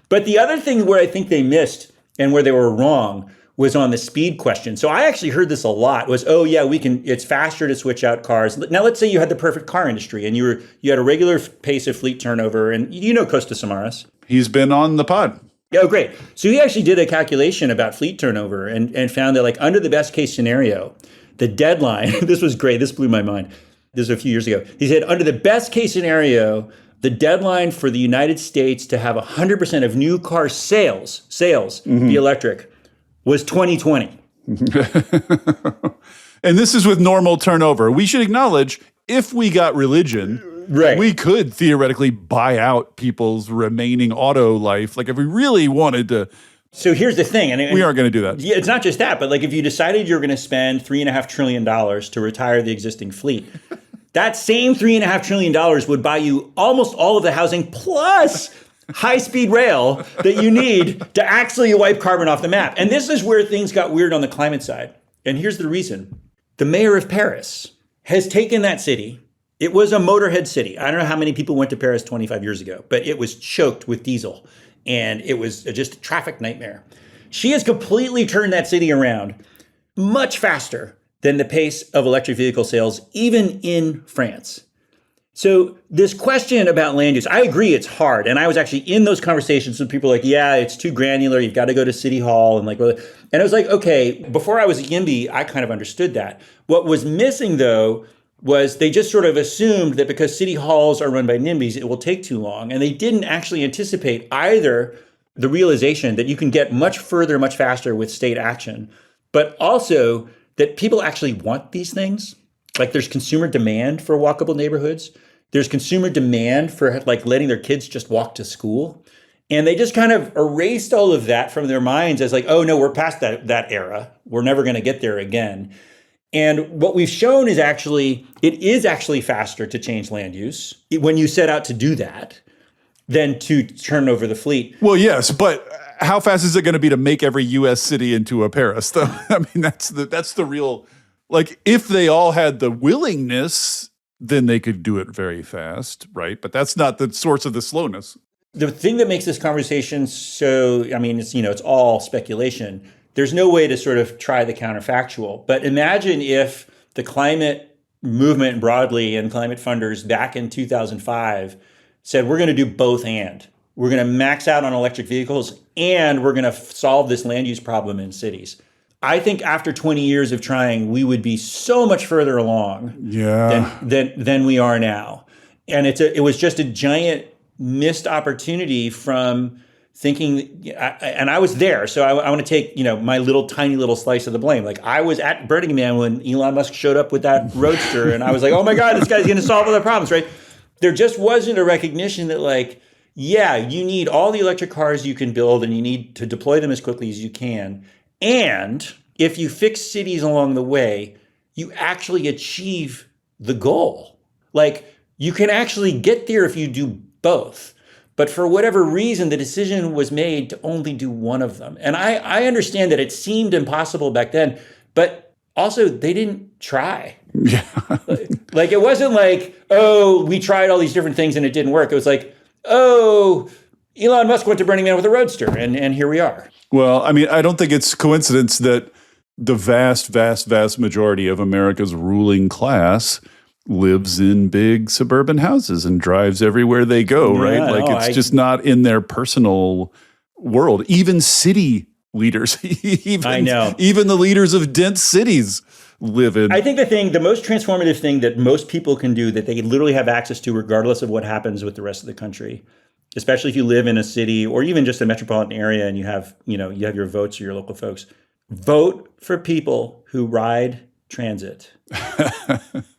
But the other thing where I think they missed and where they were wrong was on the speed question. So I actually heard this a lot, was, oh yeah, it's faster to switch out cars. Now let's say you had the perfect car industry and you had a regular pace of fleet turnover, and you know Costa Samaras. He's been on the pod. Oh, great. So he actually did a calculation about fleet turnover and found that, like, under the best case scenario, the deadline, this was great, this blew my mind. This was a few years ago. He said, under the best case scenario, the deadline for the United States to have 100% of new car sales be electric was 2020. And this is with normal turnover. We should acknowledge, if we got religion, Right. we could theoretically buy out people's remaining auto life. Like, if we really wanted to, So here's the thing. And we aren't going to do that. Yeah, it's not just that, but like if you decided you're going to spend $3.5 trillion to retire the existing fleet, that same $3.5 trillion would buy you almost all of the housing plus high-speed rail that you need to actually wipe carbon off the map. And this is where things got weird on the climate side. And here's the reason. The mayor of Paris has taken that city. It was a motorhead city. I don't know how many people went to Paris 25 years ago, but it was choked with diesel. And it was just a traffic nightmare. She has completely turned that city around much faster than the pace of electric vehicle sales, even in France. So this question about land use, I agree it's hard. And I was actually in those conversations with people like, yeah, it's too granular. You've got to go to City Hall. And I was like, okay, before I was at YIMBY, I kind of understood that. What was missing, though, was they just sort of assumed that because city halls are run by NIMBYs, it will take too long. And they didn't actually anticipate either the realization that you can get much further, much faster with state action, but also that people actually want these things. Like, there's consumer demand for walkable neighborhoods. There's consumer demand for, like, letting their kids just walk to school. And they just kind of erased all of that from their minds as like, oh no, we're past that era. We're never going to get there again. And what we've shown is it is actually faster to change land use when you set out to do that than to turn over the fleet. Well, yes, but how fast is it going to be to make every U.S. city into a Paris, though? I mean, that's the real Like, if they all had the willingness, then they could do it very fast, right? But that's not the source of the slowness. The thing that makes this conversation so, I mean, it's all speculation. There's no way to sort of try the counterfactual. But imagine if the climate movement broadly and climate funders back in 2005 said, we're going to do both and. We're going to max out on electric vehicles and we're going to solve this land use problem in cities. I think after 20 years of trying, we would be so much further along than we are now. And it was just a giant missed opportunity from thinking, and I was there. So I want to take, my tiny little slice of the blame. Like, I was at Burning Man when Elon Musk showed up with that roadster and I was like, oh my God, this guy's going to solve all the problems, right? There just wasn't a recognition that, like, yeah, you need all the electric cars you can build and you need to deploy them as quickly as you can. And if you fix cities along the way, you actually achieve the goal. Like, you can actually get there if you do both. But for whatever reason, the decision was made to only do one of them. And I understand that it seemed impossible back then, but also they didn't try. Yeah. Like, it wasn't like, oh, we tried all these different things and it didn't work. It was like, oh, Elon Musk went to Burning Man with a roadster and here we are. Well, I mean, I don't think it's coincidence that the vast, vast, vast majority of America's ruling class lives in big suburban houses and drives everywhere they go, right? Like, it's just not in their personal world. Even city leaders, even the leaders of dense cities live in. I think the most transformative thing that most people can do that they literally have access to regardless of what happens with the rest of the country, especially if you live in a city or even just a metropolitan area and you have your votes or your local folks, vote for people who ride transit.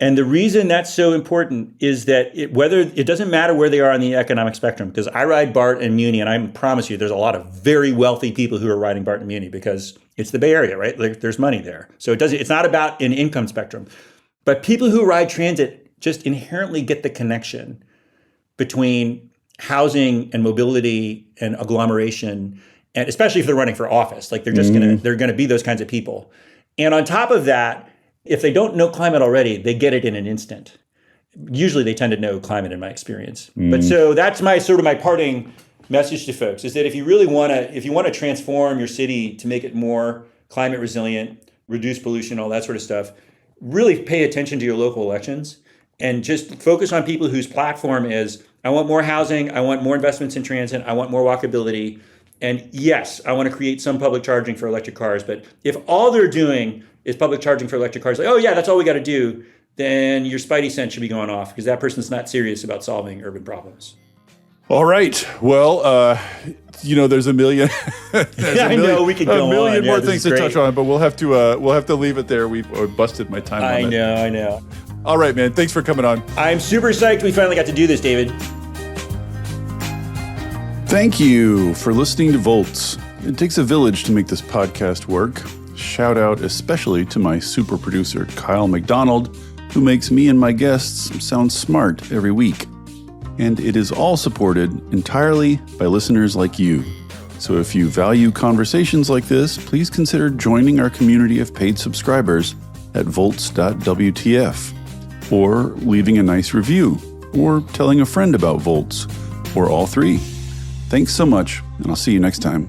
And the reason that's so important is that it doesn't matter where they are on the economic spectrum, because I ride BART and Muni, and I promise you there's a lot of very wealthy people who are riding BART and Muni because it's the Bay Area, right? Like, there's money there. So it's not about an income spectrum. But people who ride transit just inherently get the connection between housing and mobility and agglomeration, and especially if they're running for office. Like, they're just they're gonna be those kinds of people. And on top of that, if they don't know climate already, they get it in an instant. Usually they tend to know climate in my experience. But so that's my parting message to folks, is that if you want to transform your city to make it more climate resilient, reduce pollution, all that sort of stuff, really pay attention to your local elections and just focus on people whose platform is, I want more housing, I want more investments in transit, I want more walkability. And yes, I want to create some public charging for electric cars. But if all they're doing is public charging for electric cars, like, oh yeah, that's all we got to do, then your spidey sense should be going off, because that person's not serious about solving urban problems. All right. Well, there's a million. I know we could go on. A million more things to touch on, but we'll have to leave it there. We've busted my time. I know. All right, man. Thanks for coming on. I'm super psyched we finally got to do this, David. Thank you for listening to Volts. It takes a village to make this podcast work. Shout out especially to my super producer, Kyle McDonald, who makes me and my guests sound smart every week. And it is all supported entirely by listeners like you. So if you value conversations like this, please consider joining our community of paid subscribers at volts.wtf, or leaving a nice review, or telling a friend about Volts, or all three. Thanks so much, and I'll see you next time.